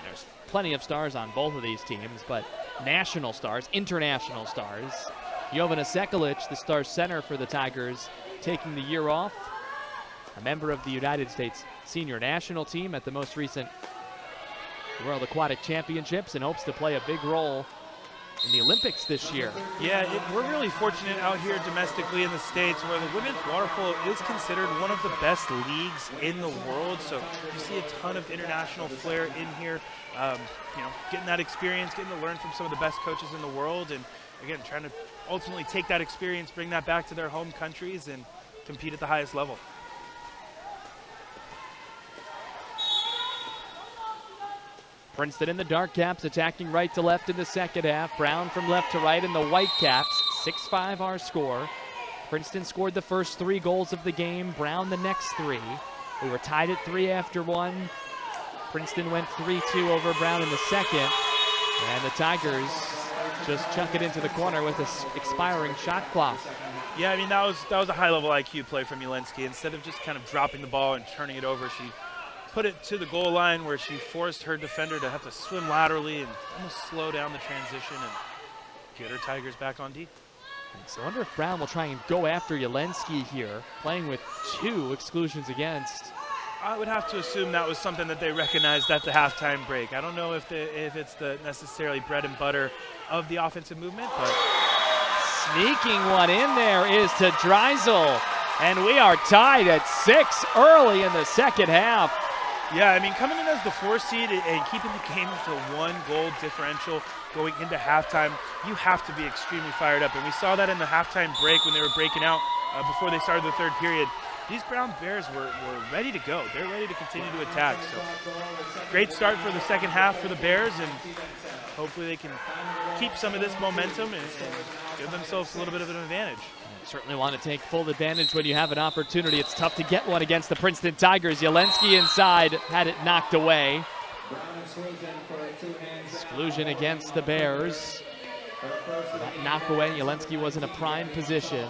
there's plenty of stars on both of these teams, but national stars, international stars. Jovana Sekulic, the star center for the Tigers, taking the year off. A member of the United States senior national team at the most recent World Aquatic Championships, and hopes to play a big role in the Olympics this year. Yeah, we're really fortunate out here domestically in the States where the women's water polo is considered one of the best leagues in the world. So you see a ton of international flair in here, getting that experience, getting to learn from some of the best coaches in the world, and again, trying to ultimately take that experience, bring that back to their home countries and compete at the highest level. Princeton in the dark caps attacking right to left in the second half. Brown from left to right in the white caps. 6-5 our score. Princeton scored the first 3 goals of the game. Brown the next 3. We were tied at 3 after 1. Princeton went 3-2 over Brown in the second. And the Tigers just chuck it into the corner with an expiring shot clock. Yeah, I mean, that was a high-level IQ play from Jelensky. Instead of just kind of dropping the ball and turning it over, she put it to the goal line where she forced her defender to have to swim laterally and almost slow down the transition and get her Tigers back on D. So I wonder if Brown will try and go after Jelensky here, playing with 2 exclusions against I would have to assume that was something that they recognized at the halftime break. I don't know if it's the necessarily bread and butter of the offensive movement, but sneaking one in there is to Dreisel, and we are tied at 6 early in the second half. Yeah, I mean, coming in as the 4 seed and keeping the game to 1 goal differential going into halftime, you have to be extremely fired up. And we saw that in the halftime break when they were breaking out before they started the third period. These Brown Bears were ready to go. They're ready to continue to attack. So great start for the second half for the Bears, and hopefully they can keep some of this momentum and give themselves a little bit of an advantage. Certainly want to take full advantage when you have an opportunity. It's tough to get one against the Princeton Tigers. Yelensky inside had it knocked away. Exclusion against the Bears. That knock away, Yelensky was in a prime position.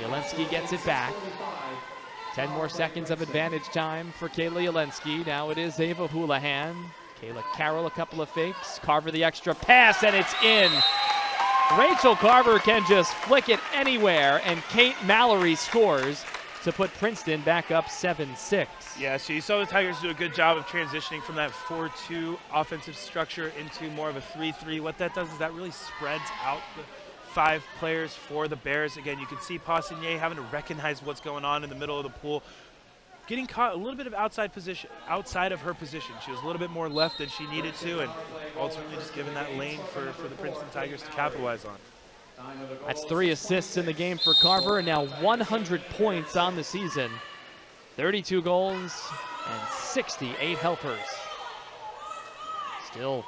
Yelensky gets it back. 10 more seconds of advantage time for Kayla Yelensky. Now it is Ava Houlihan. Kayla Carroll, a couple of fakes. Carver the extra pass, and it's in. Rachel Carver can just flick it anywhere, and Kate Mallory scores to put Princeton back up 7-6. Yeah, so you saw the Tigers do a good job of transitioning from that 4-2 offensive structure into more of a 3-3. What that does is that really spreads out the 5 players for the Bears. Again, you can see Pausinier having to recognize what's going on in the middle of the pool, getting caught a little bit of outside of her position. She was a little bit more left than she needed to, and ultimately just giving that lane for the Princeton Tigers to capitalize on. That's 3 assists in the game for Carver, and now 100 points on the season. 32 goals and 68 helpers. Still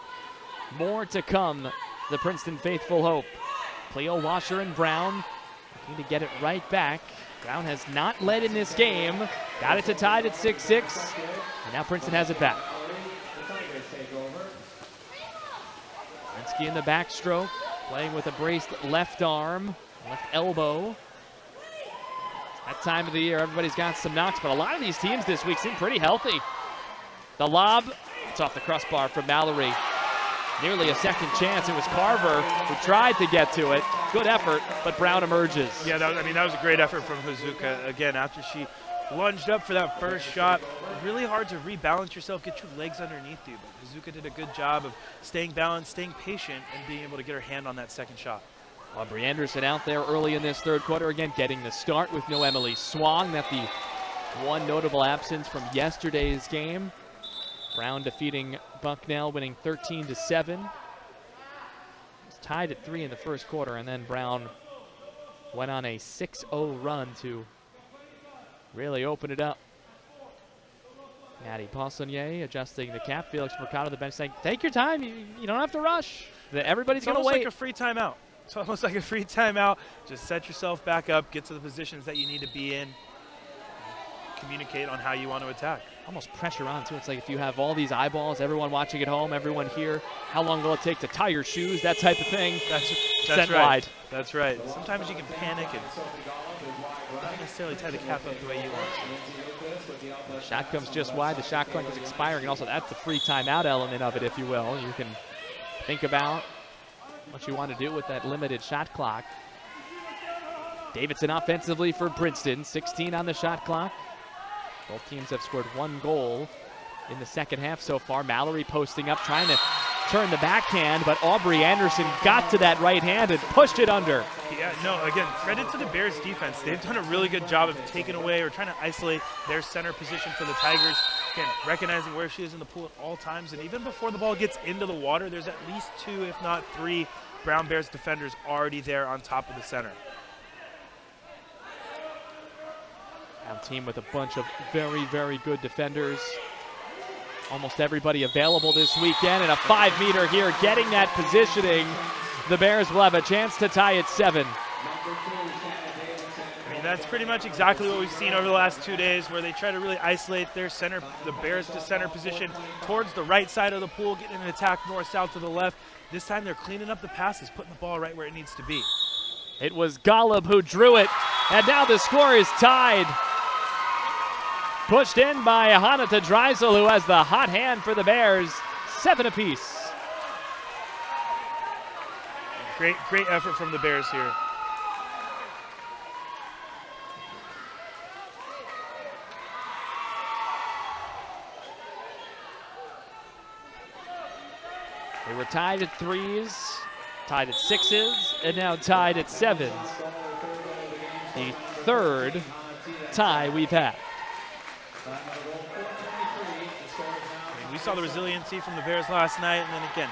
more to come. The Princeton faithful hope. Cleo, Washer, and Brown looking to get it right back. Brown has not led in this game. Got it to tied at 6-6. And now Princeton has it back. Linsky in the backstroke, playing with a braced left arm, left elbow. It's that time of the year, everybody's got some knocks, but a lot of these teams this week seem pretty healthy. The lob, it's off the crossbar from Mallory. Nearly a second chance. It was Carver who tried to get to it. Good effort, but Brown emerges. Yeah, that was a great effort from Hazuka. Again, after she lunged up for that first shot, really hard to rebalance yourself, get your legs underneath you. But Hazuka did a good job of staying balanced, staying patient, and being able to get her hand on that second shot. Aubrey Anderson out there early in this third quarter, again getting the start with no Emily Swang. That's the one notable absence from yesterday's game. Brown defeating Bucknell, winning 13-7. It was tied at 3 in the first quarter, and then Brown went on a 6-0 run to really open it up. Maddie Pausinier adjusting the cap. Felix Mercado, the bench, saying, take your time. You don't have to rush. Everybody's going to wait. It's almost like a free timeout. It's almost like a free timeout. Just set yourself back up, get to the positions that you need to be in, communicate on how you want to attack. Almost pressure on, too. It's like if you have all these eyeballs, everyone watching at home, everyone here, how long will it take to tie your shoes, that type of thing. That's right. Wide. That's right. Sometimes you can panic and not necessarily tie the cap up the way you want to. Shot comes just wide. The shot clock is expiring. And also, that's the free timeout element of it, if you will. You can think about what you want to do with that limited shot clock. Davidson offensively for Princeton, 16 on the shot clock. Both teams have scored 1 goal in the second half so far. Mallory posting up, trying to turn the backhand, but Aubrey Anderson got to that right hand and pushed it under. Yeah, no, again, credit to the Bears defense. They've done a really good job of taking away or trying to isolate their center position for the Tigers. Again, recognizing where she is in the pool at all times, and even before the ball gets into the water, there's at least 2, if not 3, Brown Bears defenders already there on top of the center. Team with a bunch of very, very good defenders. Almost everybody available this weekend, and a 5-meter here getting that positioning. The Bears will have a chance to tie at 7. I mean, that's pretty much exactly what we've seen over the last 2 days, where they try to really isolate their center, the Bears to center position towards the right side of the pool, getting an attack north-south to the left. This time they're cleaning up the passes, putting the ball right where it needs to be. It was Golub who drew it, and now the score is tied. Pushed in by Hanata Dreisel, who has the hot hand for the Bears. 7 apiece. Great effort from the Bears here. were tied at 3s, tied at 6s, and now tied at 7s. The third tie we've had. We saw the resiliency from the Bears last night, and then again,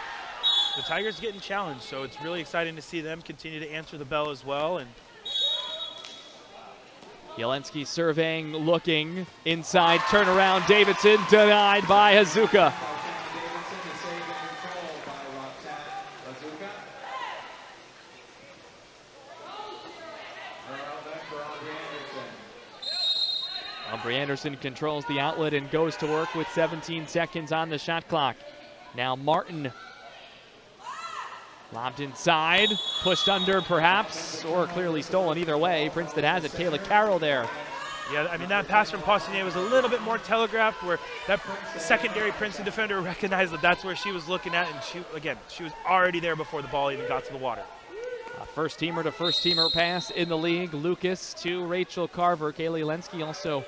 the Tigers getting challenged, so it's really exciting to see them continue to answer the bell as well. And Jelensky surveying, looking, inside, turnaround, Davidson denied by Hazuka. Aubrey Anderson controls the outlet and goes to work with 17 seconds on the shot clock. Now Martin. Lobbed inside, pushed under perhaps, or clearly stolen either way. Princeton has it, Kayla Carroll there. Yeah, I mean, that pass from Pausinier was a little bit more telegraphed, where that secondary Princeton defender recognized that that's where she was looking at, and she was already there before the ball even got to the water. A first teamer to first teamer pass in the league. Lucas to Rachel Carver. Kaylee Jelensky also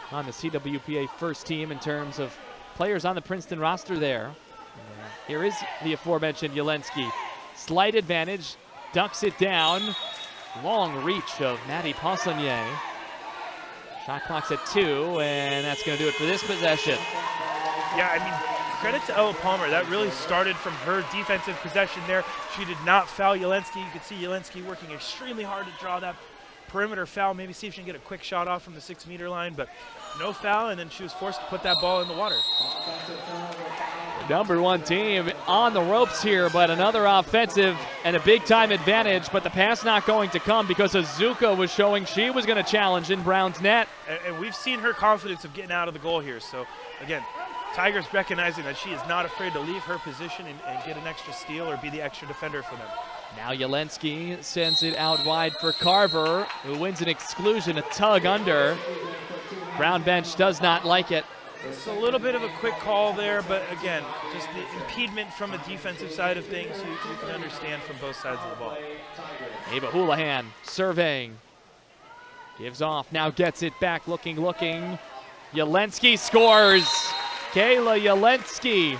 on the CWPA first team in terms of players on the Princeton roster there. Here is the aforementioned Jelensky. Slight advantage, ducks it down. Long reach of Maddie Pausinier. Shot clock's at 2, and that's going to do it for this possession. Yeah, I mean, credit to Ella Palmer. That really started from her defensive possession there. She did not foul Jelensky. You could see Jelensky working extremely hard to draw that perimeter foul, maybe see if she can get a quick shot off from the 6-meter line, but no foul, and then she was forced to put that ball in the water. Number 1 team on the ropes here, but another offensive and a big-time advantage, but the pass not going to come because Hazuka was showing she was going to challenge in Brown's net. And we've seen her confidence of getting out of the goal here. So, again, Tigers recognizing that she is not afraid to leave her position and get an extra steal or be the extra defender for them. Now Jelensky sends it out wide for Carver, who wins an exclusion, a tug under. Brown bench does not like it. It's a little bit of a quick call there, but again, just the impediment from a defensive side of things you can understand from both sides of the ball. Ava Houlihan surveying. Gives off, now gets it back, looking. Jelensky scores. Kayla Jelensky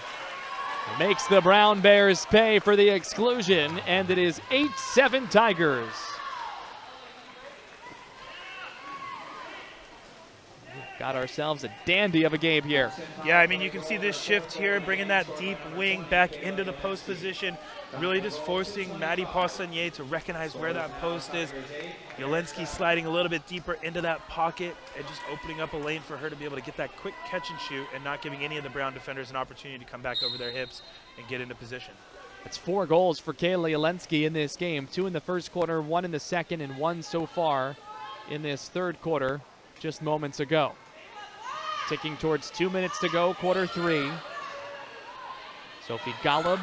makes the Brown Bears pay for the exclusion, and it is 8-7 Tigers. Got ourselves a dandy of a game here. Yeah, I mean, you can see this shift here, bringing that deep wing back into the post position, really just forcing Maddie Pausinier to recognize where that post is. Jelensky sliding a little bit deeper into that pocket and just opening up a lane for her to be able to get that quick catch and shoot and not giving any of the Brown defenders an opportunity to come back over their hips and get into position. That's 4 goals for Kayla Jelensky in this game. 2 in the first quarter, 1 in the second, and 1 so far in this third quarter just moments ago. Ticking towards 2 minutes to go, quarter 3. Sophie Golub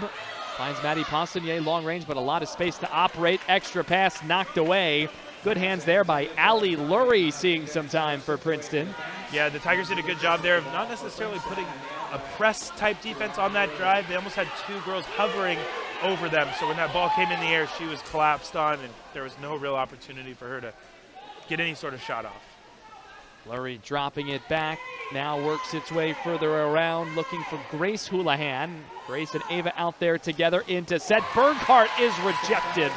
finds Maddie Pausinier, long range, but a lot of space to operate. Extra pass knocked away. Good hands there by Allie Lurie, seeing some time for Princeton. Yeah, the Tigers did a good job there of not necessarily putting a press-type defense on that drive. They almost had 2 girls hovering over them, so when that ball came in the air, she was collapsed on, and there was no real opportunity for her to get any sort of shot off. Lurie dropping it back, now works its way further around, looking for Grace Houlihan. Grace and Ava out there together into set. Berghardt is rejected.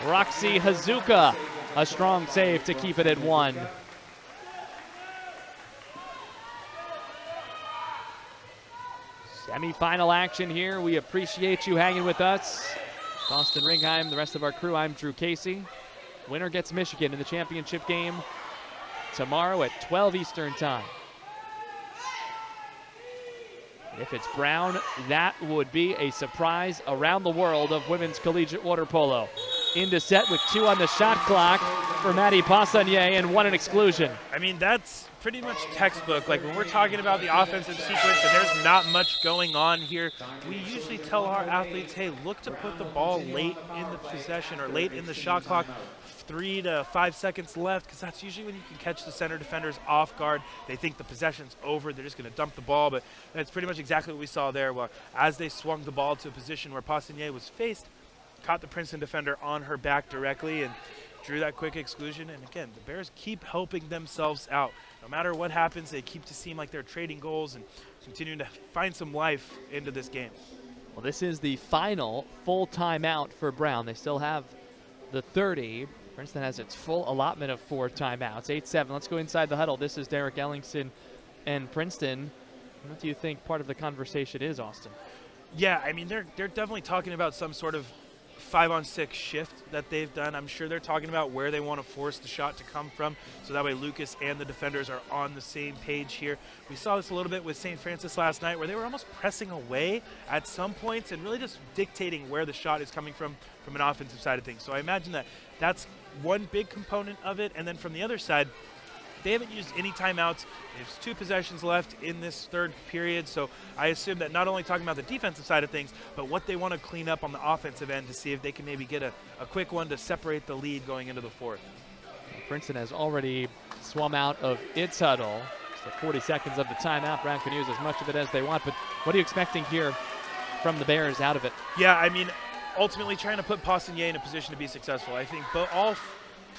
Roxy Hazuka, a strong save to keep it at 1. Semi-final action here. We appreciate you hanging with us. Austin Ringheim, the rest of our crew, I'm Drew Casey. Winner gets Michigan in the championship game tomorrow at 12 Eastern time. If it's Brown, that would be a surprise around the world of women's collegiate water polo. Into set with 2 on the shot clock for Maddie Pausinier and 1 in exclusion. I mean, that's pretty much textbook. Like when we're talking about the offensive sequence and there's not much going on here, we usually tell our athletes, hey, look to put the ball late in the possession or late in the shot clock. 3 to 5 seconds left, because that's usually when you can catch the center defenders off guard. They think the possession's over, they're just going to dump the ball, but that's pretty much exactly what we saw there. Well, as they swung the ball to a position where Pausinier was faced, caught the Princeton defender on her back directly and drew that quick exclusion. And again, the Bears keep helping themselves out. No matter what happens, they keep to seem like they're trading goals and continuing to find some life into this game. Well, this is the final full timeout for Brown. They still have the 30. Princeton has its full allotment of 4 timeouts. 8-7. Let's go inside the huddle. This is Derek Ellingson and Princeton. What do you think part of the conversation is, Austin? Yeah, I mean, they're definitely talking about some sort of 5-on-6 shift that they've done. I'm sure they're talking about where they want to force the shot to come from, so that way Lucas and the defenders are on the same page here. We saw this a little bit with St. Francis last night, where they were almost pressing away at some points and really just dictating where the shot is coming from an offensive side of things. So I imagine that that's one big component of it. And then from the other side, they haven't used any timeouts. There's 2 possessions left in this third period, so I assume that not only talking about the defensive side of things, but what they want to clean up on the offensive end to see if they can maybe get a quick one to separate the lead going into the fourth. Princeton has already swum out of its huddle. So 40 seconds of the timeout. Brown can use as much of it as they want, but what are you expecting here from the Bears out of it? Yeah, I mean, ultimately trying to put Poissonier in a position to be successful. I think all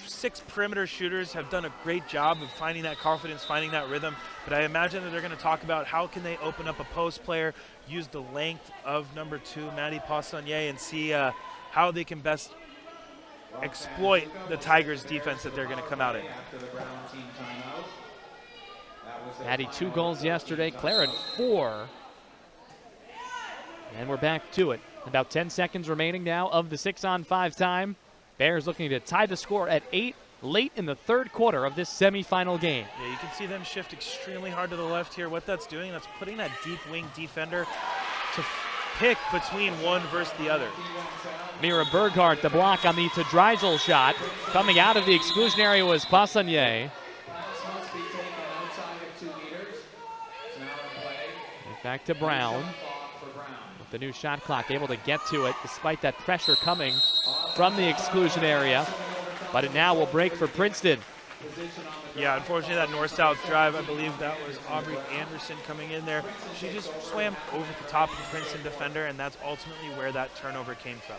6 perimeter shooters have done a great job of finding that confidence, finding that rhythm, but I imagine that they're going to talk about how can they open up a post player, use the length of number 2, Matty Poissonier, and see how they can best exploit the Tigers' defense that they're going to come out in. Matty 2 goals yesterday, Claret 4. And we're back to it. About 10 seconds remaining now of the 6-on-5 time. Bears looking to tie the score at 8 late in the third quarter of this semifinal game. Yeah, you can see them shift extremely hard to the left here. What that's doing, that's putting that deep wing defender to pick between one versus the other. Mira Burghardt, the block on the Tedreisel shot. Coming out of the exclusion area was Poissonier. Back to Brown. With the new shot clock, able to get to it despite that pressure coming from the exclusion area. But it now will break for Princeton. Yeah, unfortunately that north-south drive, I believe that was Aubrey Anderson coming in there. She just swam over the top of the Princeton defender, and that's ultimately where that turnover came from.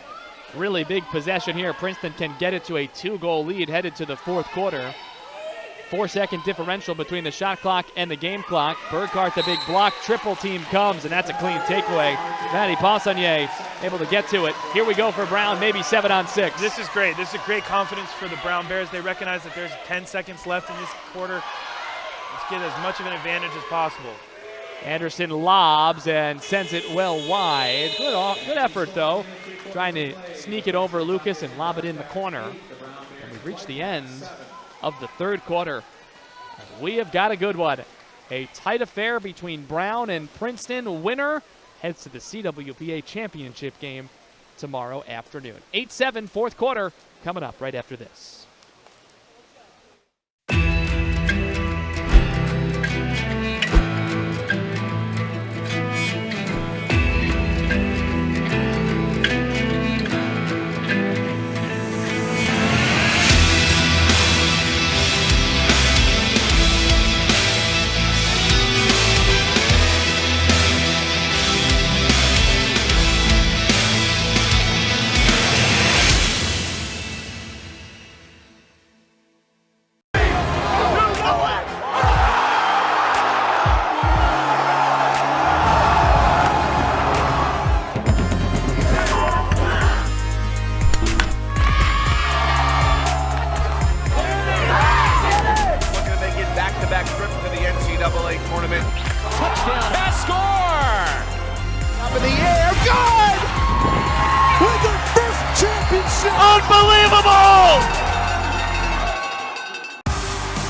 Really big possession here. Princeton can get it to a 2-goal lead headed to the fourth quarter. 4-second differential between the shot clock and the game clock. Burghardt, the big block, triple team comes, and that's a clean takeaway. Matty Poissonier able to get to it. Here we go for Brown, maybe 7-on-6. This is great. This is a great confidence for the Brown Bears. They recognize that there's 10 seconds left in this quarter. Let's get as much of an advantage as possible. Anderson lobs and sends it well wide. Good effort, though. Trying to sneak it over Lucas and lob it in the corner. And we've reached the end of the third quarter. We have got a good one. A tight affair between Brown and Princeton. Winner heads to the CWPA championship game tomorrow afternoon. 8-7, fourth quarter, coming up right after this.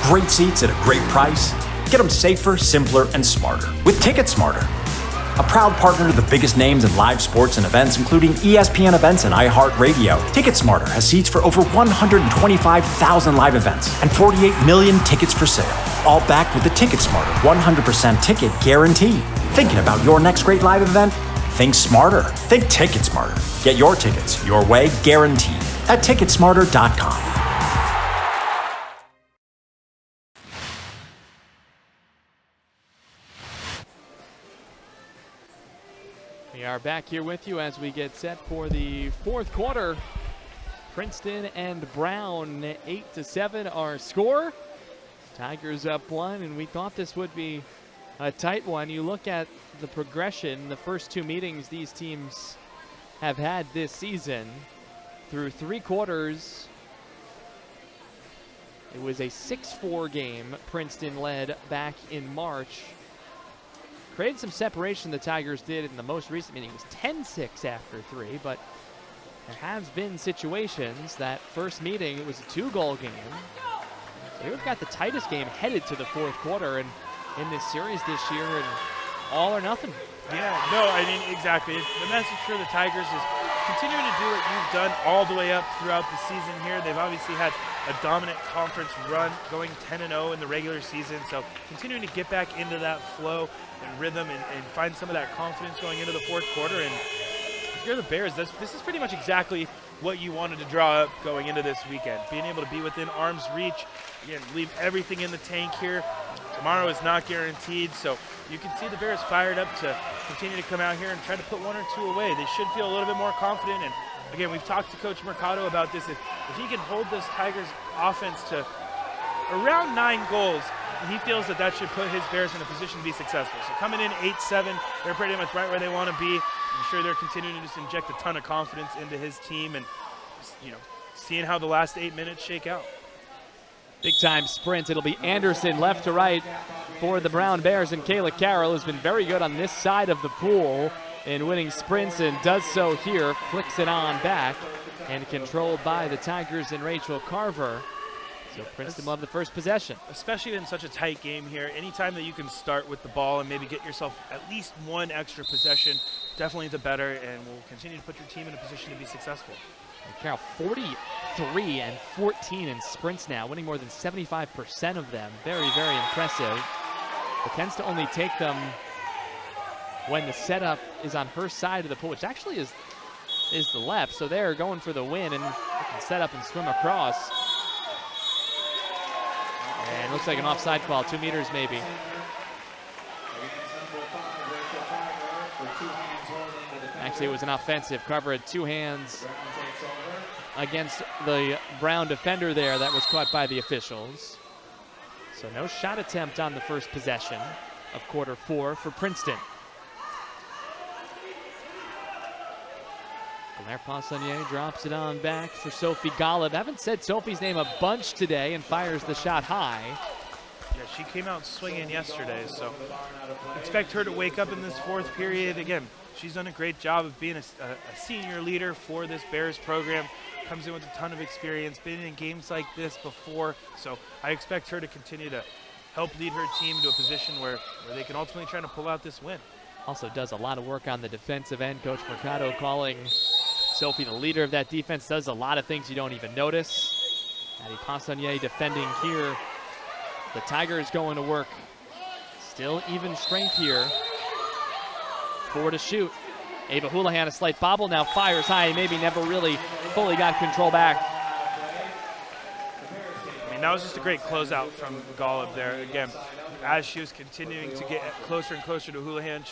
Great seats at a great price. Get them safer, simpler, and smarter with Ticket Smarter. A proud partner to the biggest names in live sports and events, including ESPN events and iHeartRadio. Ticket Smarter has seats for over 125,000 live events and 48 million tickets for sale. All backed with the Ticket Smarter 100% ticket guarantee. Thinking about your next great live event? Think smarter. Think Ticket Smarter. Get your tickets your way, guaranteed at Ticketsmarter.com. We are back here with you as we get set for the fourth quarter. Princeton and Brown, 8-7 our score. Tigers up 1, and we thought this would be a tight one. You look at the progression, the first two meetings these teams have had this season. Through 3 quarters, it was a 6-4 game. Princeton led back in March. Created some separation, the Tigers did in the most recent meeting. It was 10-6 after 3, but there have been situations. That first meeting, it was a 2-goal game. So we've got the tightest game headed to the fourth quarter and in this series this year, and all or nothing. Yeah, no, I mean, exactly. The message for the Tigers is continuing to do what you've done all the way up throughout the season here. They've obviously had a dominant conference run, going 10-0 in the regular season, so continuing to get back into that flow and rhythm and find some of that confidence going into the fourth quarter. And if you're the Bears, this is pretty much exactly what you wanted to draw up going into this weekend. Being able to be within arm's reach, again, leave everything in the tank here. Tomorrow is not guaranteed, so you can see the Bears fired up to continue to come out here and try to put 1 or 2 away. They should feel a little bit more confident, and again, we've talked to Coach Mercado about this. If he can hold this Tigers offense to around 9 goals, he feels that should put his Bears in a position to be successful. So coming in 8-7, they're pretty much right where they want to be. I'm sure they're continuing to just inject a ton of confidence into his team and, you know, seeing how the last 8 minutes shake out. Big time sprint. It'll be Anderson left to right for the Brown Bears, and Kayla Carroll has been very good on this side of the pool in winning sprints and does so here. Flicks it on back and controlled by the Tigers and Rachel Carver. So Princeton will have the first possession. Especially in such a tight game here, anytime that you can start with the ball and maybe get yourself at least 1 extra possession, definitely the better, and will continue to put your team in a position to be successful. Carroll 43 and 14 in sprints now, winning more than 75% of them. Very, very impressive. But tends to only take them when the setup is on her side of the pool, which actually is the left. So they're going for the win and can set up and swim across. And looks like an offside call, 2 meters maybe. Actually, it was an offensive. Carver had 2 hands against the Brown defender there. That was caught by the officials. So no shot attempt on the first possession of quarter 4 for Princeton. Claire Poissonnier drops it on back for Sophie Golub. Haven't said Sophie's name a bunch today and fires the shot high. Yeah, she came out swinging yesterday, so expect her to wake up in this fourth period. Again, she's done a great job of being a senior leader for this Bears program. Comes in with a ton of experience, been in games like this before, so I expect her to continue to help lead her team to a position where they can ultimately try to pull out this win. Also does a lot of work on the defensive end. Coach Mercado calling Sophie the leader of that defense. Does a lot of things you don't even notice. Addie Poissonnier defending here. The Tigers going to work. Still even strength here. 4 to shoot. Ava Houlihan, a slight bobble, now fires high. Maybe never really fully got control back. I mean, that was just a great closeout from Golub there. Again, as she was continuing to get closer and closer to Houlihan,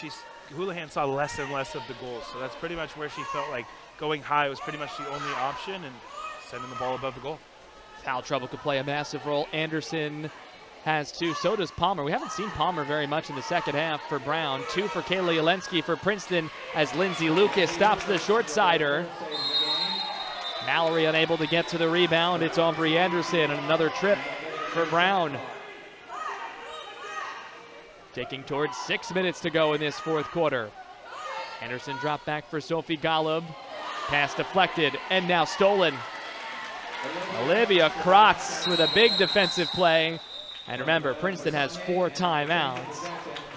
Houlihan saw less and less of the goals. So that's pretty much where she felt like going high was pretty much the only option, and sending the ball above the goal. Foul trouble could play a massive role. Anderson has 2, so does Palmer. We haven't seen Palmer very much in the second half for Brown. 2 for Kayla Yelensky for Princeton as Lindsay Lucas stops the short sider. Mallory unable to get to the rebound. It's Aubrey Anderson, and another trip for Brown. Taking towards 6 minutes to go in this fourth quarter. Anderson dropped back for Sophie Golub. Pass deflected and now stolen. Olivia Kratz with a big defensive play. And remember, Princeton has 4 timeouts.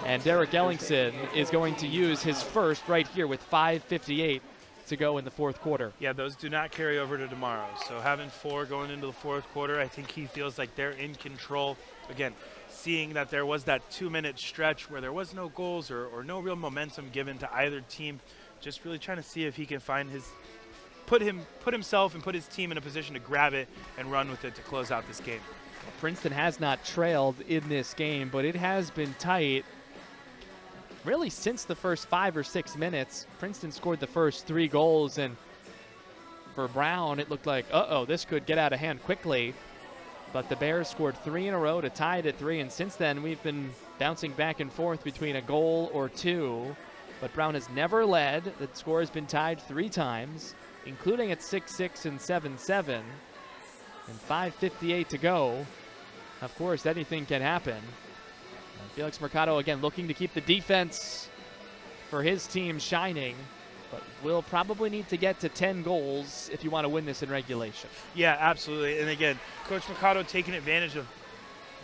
And Derek Ellingson is going to use his first right here with 5:58 to go in the fourth quarter. Yeah, those do not carry over to tomorrow. So having 4 going into the fourth quarter, I think he feels like they're in control. Again, seeing that there was that 2-minute stretch where there was no goals or no real momentum given to either team, just really trying to see if he can find put himself and put his team in a position to grab it and run with it to close out this game. Princeton has not trailed in this game, but it has been tight really since the first 5 or 6 minutes. Princeton scored the first 3 goals, and for Brown, it looked like, this could get out of hand quickly. but the Bears scored 3 in a row to tie it at 3, and since then we've been bouncing back and forth between a goal or 2, but Brown has never led. The score has been tied 3 times, including at 6-6 and 7-7, and 5:58 to go. Of course, anything can happen. And Felix Mercado, again, looking to keep the defense for his team shining, but will probably need to get to 10 goals if you want to win this in regulation. Yeah, absolutely. And again, Coach Mercado taking advantage of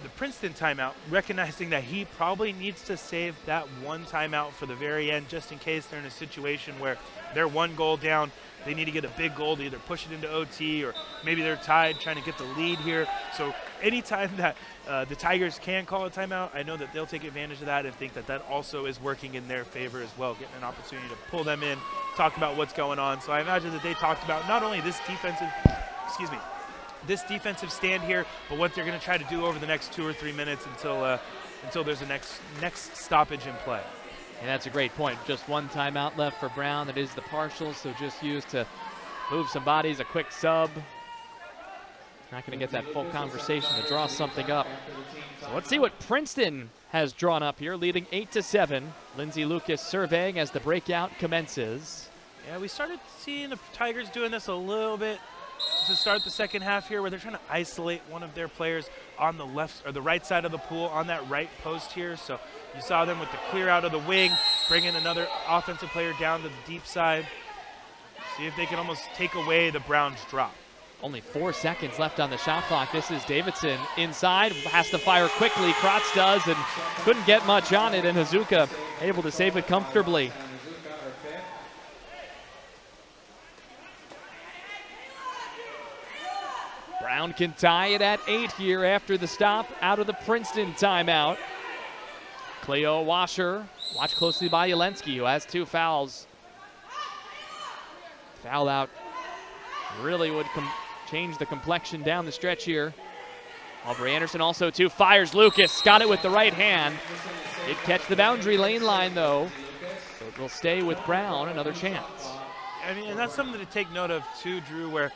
the Princeton timeout, recognizing that he probably needs to save that one timeout for the very end, just in case they're in a situation where they're 1 goal down. They need to get a big goal to either push it into OT, or maybe they're tied trying to get the lead here. So anytime that the Tigers can call a timeout, I know that they'll take advantage of that and think that that also is working in their favor as well, getting an opportunity to pull them in, talk about what's going on. So I imagine that they talked about not only this defensive stand here, but what they're going to try to do over the next 2 or 3 minutes until there's a next stoppage in play. And that's a great point. Just 1 timeout left for Brown. That is the partial, so just used to move some bodies, a quick sub. Not going to get that full conversation to draw something up. So let's see what Princeton has drawn up here, leading 8-7. Lindsey Lucas surveying as the breakout commences. Yeah, we started seeing the Tigers doing this a little bit to start the second half here, where they're trying to isolate one of their players on the left or the right side of the pool on that right post here. So you saw them with the clear out of the wing, bringing another offensive player down to the deep side. See if they can almost take away the Browns' drop. Only 4 seconds left on the shot clock. This is Davidson inside, has to fire quickly. Kratz does, and couldn't get much on it, and Hazuka able to save it comfortably. Brown can tie it at 8 here after the stop out of the Princeton timeout. Cleo Washer, watched closely by Jelensky, who has 2 fouls. Foul out really would change the complexion down the stretch here. Aubrey Anderson also 2 fires. Lucas got it with the right hand. Did catch the boundary lane line though, so it will stay with Brown. Another chance. I mean, and that's something to take note of too, Drew, where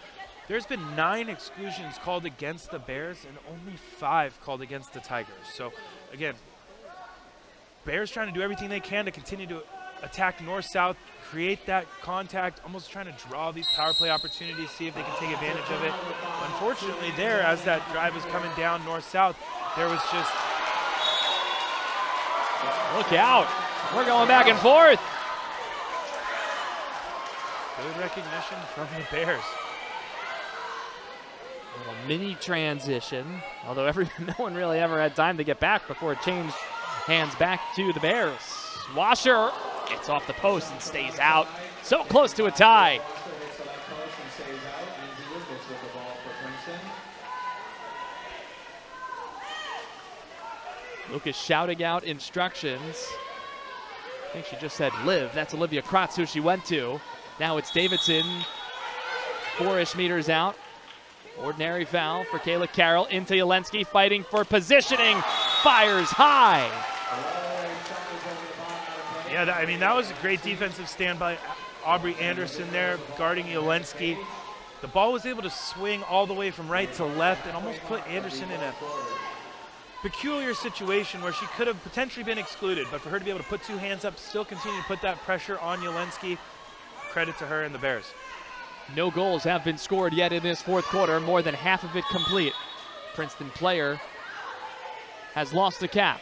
there's been 9 exclusions called against the Bears and only 5 called against the Tigers. So again, Bears trying to do everything they can to continue to attack north-south, create that contact, almost trying to draw these power play opportunities, see if they can take advantage of it. Unfortunately there, as that drive was coming down north-south, there was just... Look out. We're going back and forth. Good recognition from the Bears. Little mini transition, although no one really ever had time to get back before it changed hands back to the Bears. Washer gets off the post and stays out. So close to a tie. Lucas shouting out instructions. I think she just said live. That's Olivia Kratz who she went to. Now it's Davidson, 4-ish meters out. Ordinary foul for Kayla Carroll into Jelensky, fighting for positioning. Fires high. Yeah, I mean, that was a great defensive stand by Aubrey Anderson there, guarding Jelensky. The ball was able to swing all the way from right to left and almost put Anderson in a peculiar situation where she could have potentially been excluded, but for her to be able to put 2 hands up, still continue to put that pressure on Jelensky, credit to her and the Bears. No goals have been scored yet in this 4th quarter, more than half of it complete. Princeton player has lost the cap.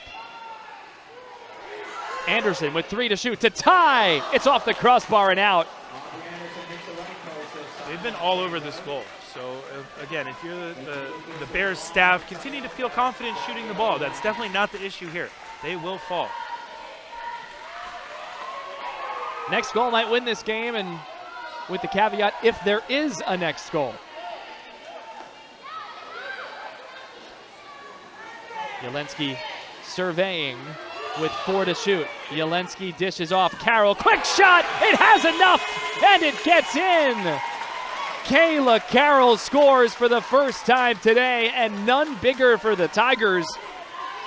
Anderson with 3 to shoot to tie. It's off the crossbar and out. They've been all over this goal. So again, if you're the Bears staff, continue to feel confident shooting the ball. That's definitely not the issue here. They will fall. Next goal might win this game, and with the caveat, if there is a next goal. Jelensky surveying with 4 to shoot. Jelensky dishes off Carroll. Quick shot! It has enough! And it gets in! Kayla Carroll scores for the first time today, and none bigger for the Tigers,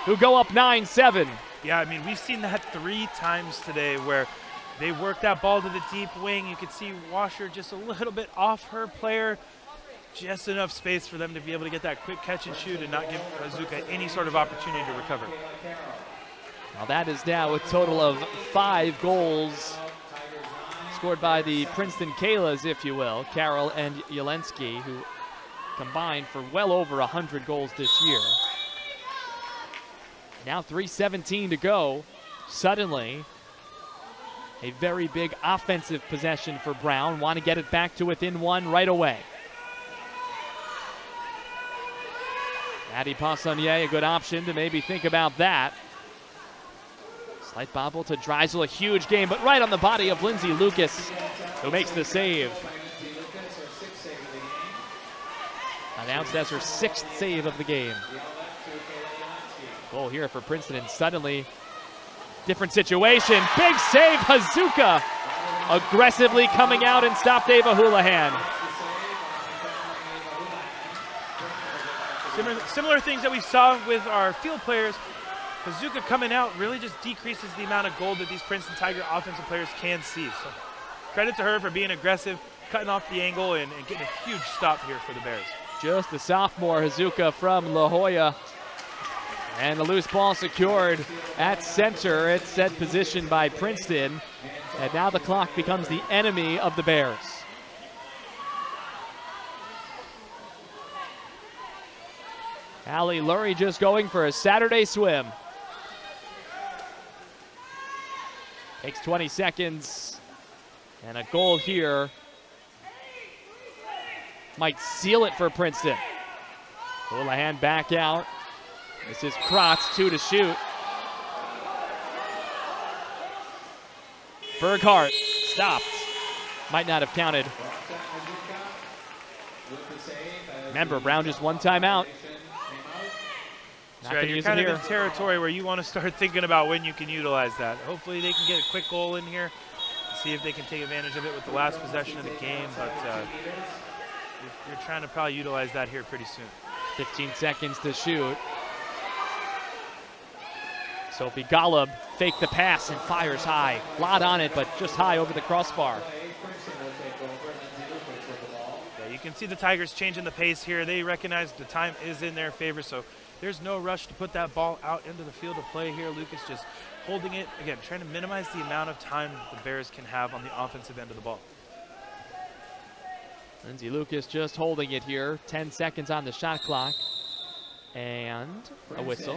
who go up 9-7. Yeah, I mean, we've seen that 3 times today where they work that ball to the deep wing. You could see Washer just a little bit off her player. just enough space for them to be able to get that quick catch and shoot and not give Hazuka any sort of opportunity to recover. Well, that is now a total of 5 goals scored by the Princeton Kaylas, if you will, Carroll and Jelensky, who combined for well over 100 goals this year. Now 3:17 to go. Suddenly, a very big offensive possession for Brown. Want to get it back to within 1 right away. Addy Poissonnier, a good option to maybe think about that. Slight bobble to Dreisel, a huge game, but right on the body of Lindsay Lucas, who makes the save. Announced as her 6th save of the game. Goal here for Princeton, and suddenly, different situation. Big save, Hazuka, aggressively coming out and stopped Ava Houlihan. Similar things that we saw with our field players. Hazuka coming out really just decreases the amount of goal that these Princeton Tiger offensive players can see. So credit to her for being aggressive, cutting off the angle, and getting a huge stop here for the Bears. Just the sophomore Hazuka from La Jolla. And the loose ball secured at center. It's set position by Princeton. And now the clock becomes the enemy of the Bears. Allie Lurie just going for a Saturday swim. Takes 20 seconds. And a goal here might seal it for Princeton. Houlihan back out. This is Kratz, 2 to shoot. Berghardt stopped. Might not have counted. Remember, Brown just 1 timeout. That's right, you're kind of in territory where you want to start thinking about when you can utilize that. Hopefully they can get a quick goal in here, see if they can take advantage of it with the last possession of the game, but you're trying to probably utilize that here pretty soon. 15 seconds to shoot. Sophie Golub faked the pass and fires high. Lot on it, but just high over the crossbar. Yeah, you can see the Tigers changing the pace here. They recognize the time is in their favor, so there's no rush to put that ball out into the field of play here. Lucas just holding it, again, trying to minimize the amount of time the Bears can have on the offensive end of the ball. Lindsay Lucas just holding it here. 10 seconds on the shot clock. And a whistle.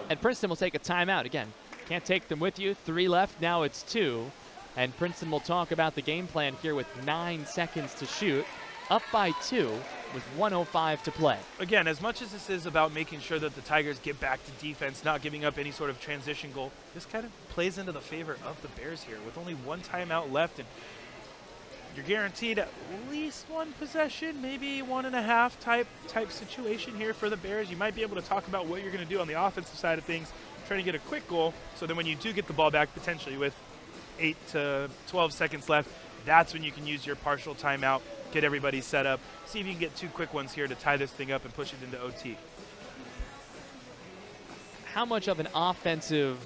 And Princeton will take a timeout. Again, can't take them with you. 3 left, now it's 2. And Princeton will talk about the game plan here with 9 seconds to shoot. Up by 2 with 1:05 to play. Again, as much as this is about making sure that the Tigers get back to defense, not giving up any sort of transition goal, this kind of plays into the favor of the Bears here with only 1 timeout left, and you're guaranteed at least 1 possession, maybe 1.5 type situation here for the Bears. You might be able to talk about what you're going to do on the offensive side of things, trying to get a quick goal, so then when you do get the ball back, potentially with 8 to 12 seconds left, that's when you can use your partial timeout, get everybody set up, see if you can get 2 quick ones here to tie this thing up and push it into OT. How much of an offensive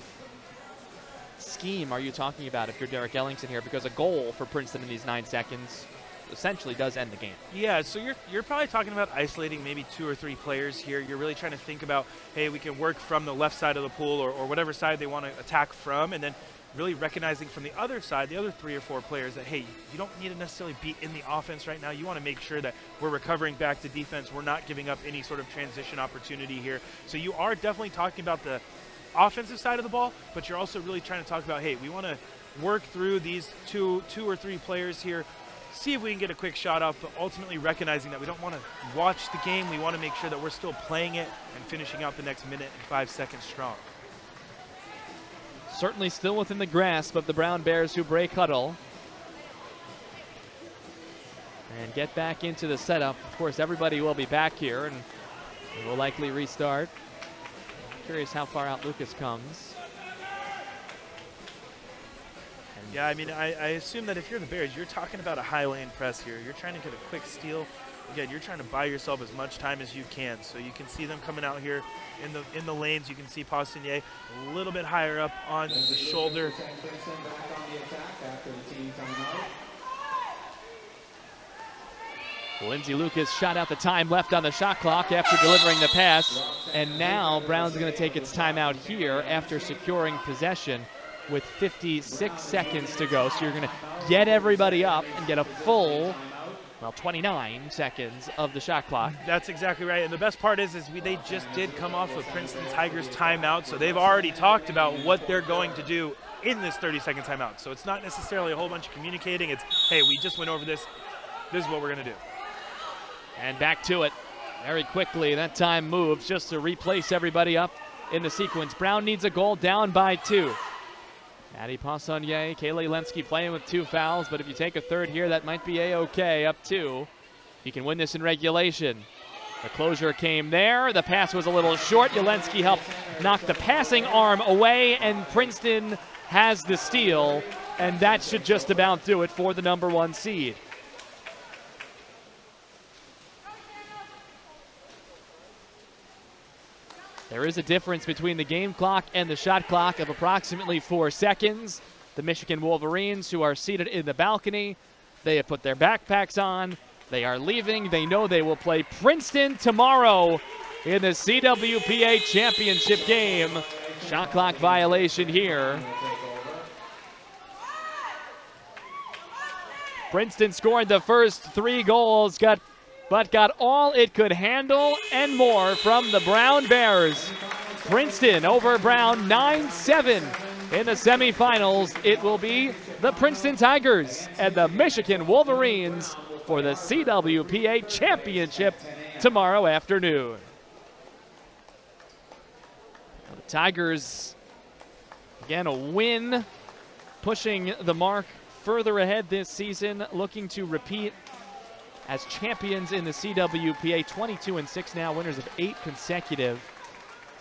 scheme are you talking about if you're Derek Ellingson here? Because a goal for Princeton in these 9 seconds essentially does end the game. Yeah, so you're probably talking about isolating maybe 2 or 3 players here. You're really trying to think about, hey, we can work from the left side of the pool or whatever side they want to attack from, and then really recognizing from the other side, the other 3 or 4 players that, hey, you don't need to necessarily be in the offense right now. You want to make sure that we're recovering back to defense. We're not giving up any sort of transition opportunity here. So you are definitely talking about the offensive side of the ball, but you're also really trying to talk about, hey, we want to work through these two or 3 players here, see if we can get a quick shot off, but ultimately recognizing that we don't want to watch the game. We want to make sure that we're still playing it and finishing out the next minute and 5 seconds strong. Certainly still within the grasp of the Brown Bears, who break huddle and get back into the setup. Of course, everybody will be back here and will likely restart. Curious how far out Lucas comes. Yeah, I mean, I assume that if you're the Bears, you're talking about a high lane press here. You're trying to get a quick steal. Again, you're trying to buy yourself as much time as you can. So you can see them coming out here in the lanes. You can see Poissonnier a little bit higher up on the shoulder. Lindsey Lucas shot out the time left on the shot clock after delivering the pass. And now Brown's going to take its timeout here after securing possession with 56 seconds to go. So you're going to get everybody up and get a full, 29 seconds of the shot clock. That's exactly right. And the best part is they just did come off of Princeton Tigers timeout. So they've already talked about what they're going to do in this 30-second timeout. So it's not necessarily a whole bunch of communicating. It's, hey, we just went over this. This is what we're going to do. And back to it very quickly. That time moves just to replace everybody up in the sequence. Brown needs a goal, down by 2. Maddie Poissonnier, Kaylee Lenski playing with 2 fouls, but if you take a third here, that might be A-okay, up 2. You can win this in regulation. The closure came there. The pass was a little short. Yelensky helped knock the passing arm away, and Princeton has the steal, and that should just about do it for the number 1 seed. There is a difference between the game clock and the shot clock of approximately 4 seconds. The Michigan Wolverines, who are seated in the balcony, they have put their backpacks on. They are leaving. They know they will play Princeton tomorrow in the CWPA championship game. Shot clock violation here. Princeton scored the first 3 goals, but got all it could handle and more from the Brown Bears. Princeton over Brown 9-7 in the semifinals. It will be the Princeton Tigers and the Michigan Wolverines for the CWPA championship tomorrow afternoon. The Tigers, again, a win, pushing the mark further ahead this season, looking to repeat as champions in the CWPA, 22-6 now, winners of 8 consecutive.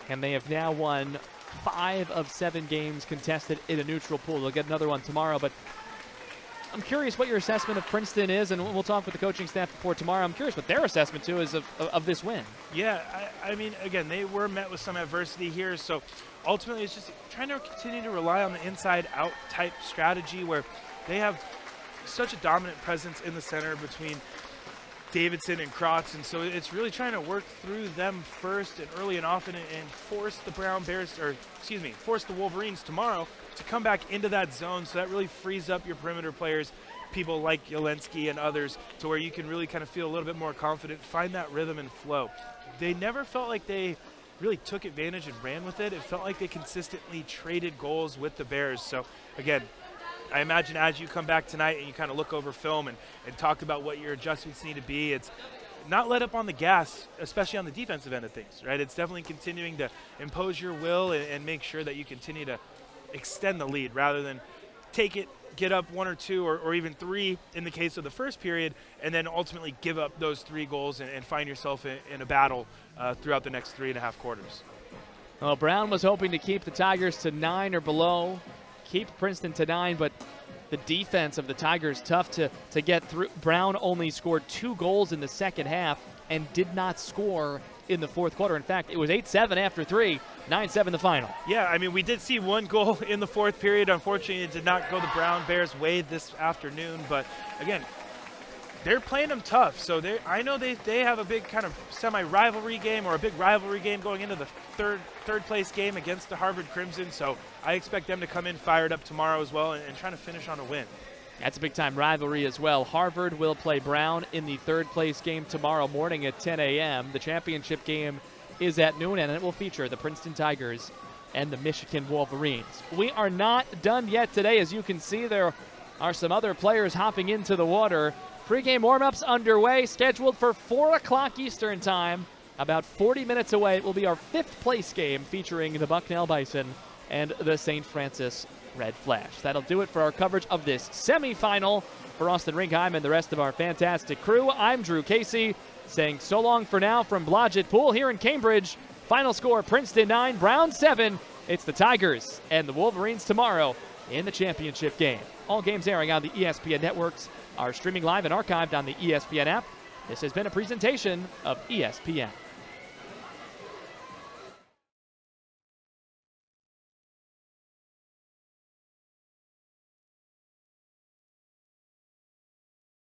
And they have now won 5 of 7 games contested in a neutral pool. They'll get another one tomorrow, but I'm curious what your assessment of Princeton is, and we'll talk with the coaching staff before tomorrow. I'm curious what their assessment, too, is of this win. Yeah, I mean, again, they were met with some adversity here, so ultimately it's just trying to continue to rely on the inside-out type strategy where they have such a dominant presence in the center between Davidson and Krotz, and so it's really trying to work through them first and early and often and force the force the Wolverines tomorrow to come back into that zone, so that really frees up your perimeter players, people like Yelensky and others, to where you can really kind of feel a little bit more confident, find that rhythm and flow. They never felt like they really took advantage and ran with it. It felt like they consistently traded goals with the Bears. So again, I imagine as you come back tonight and you kind of look over film and talk about what your adjustments need to be, it's not let up on the gas, especially on the defensive end of things, right? It's definitely continuing to impose your will and make sure that you continue to extend the lead rather than take it, get up 1 or 2 or even 3 in the case of the first period, and then ultimately give up those 3 goals and find yourself in a battle throughout the next 3.5 quarters. Well, Brown was hoping to keep the Tigers to 9 or below, keep Princeton to 9, but the defense of the Tigers tough to get through. Brown only scored 2 goals in the second half and did not score in the fourth quarter. In fact, it was 8-7 after 3, 9-7 the final. Yeah, I mean, we did see 1 goal in the fourth period. Unfortunately, it did not go the Brown Bears' way this afternoon, but again, they're playing them tough. So I know they have a big kind of semi-rivalry game or a big rivalry game going into the third place game against the Harvard Crimson. So I expect them to come in fired up tomorrow as well and trying to finish on a win. That's a big-time rivalry as well. Harvard will play Brown in the third-place game tomorrow morning at 10 a.m. The championship game is at noon, and it will feature the Princeton Tigers and the Michigan Wolverines. We are not done yet today. As you can see, there are some other players hopping into the water. Pre-game warm-ups underway, scheduled for 4 o'clock Eastern Time. About 40 minutes away, it will be our 5th-place game featuring the Bucknell Bison and the St. Francis Red Flash. That'll do it for our coverage of this semifinal. For Austin Ringheim and the rest of our fantastic crew, I'm Drew Casey, saying so long for now from Blodgett Pool here in Cambridge. Final score, Princeton 9, Brown 7. It's the Tigers and the Wolverines tomorrow in the championship game. All games airing on the ESPN networks are streaming live and archived on the ESPN app. This has been a presentation of ESPN.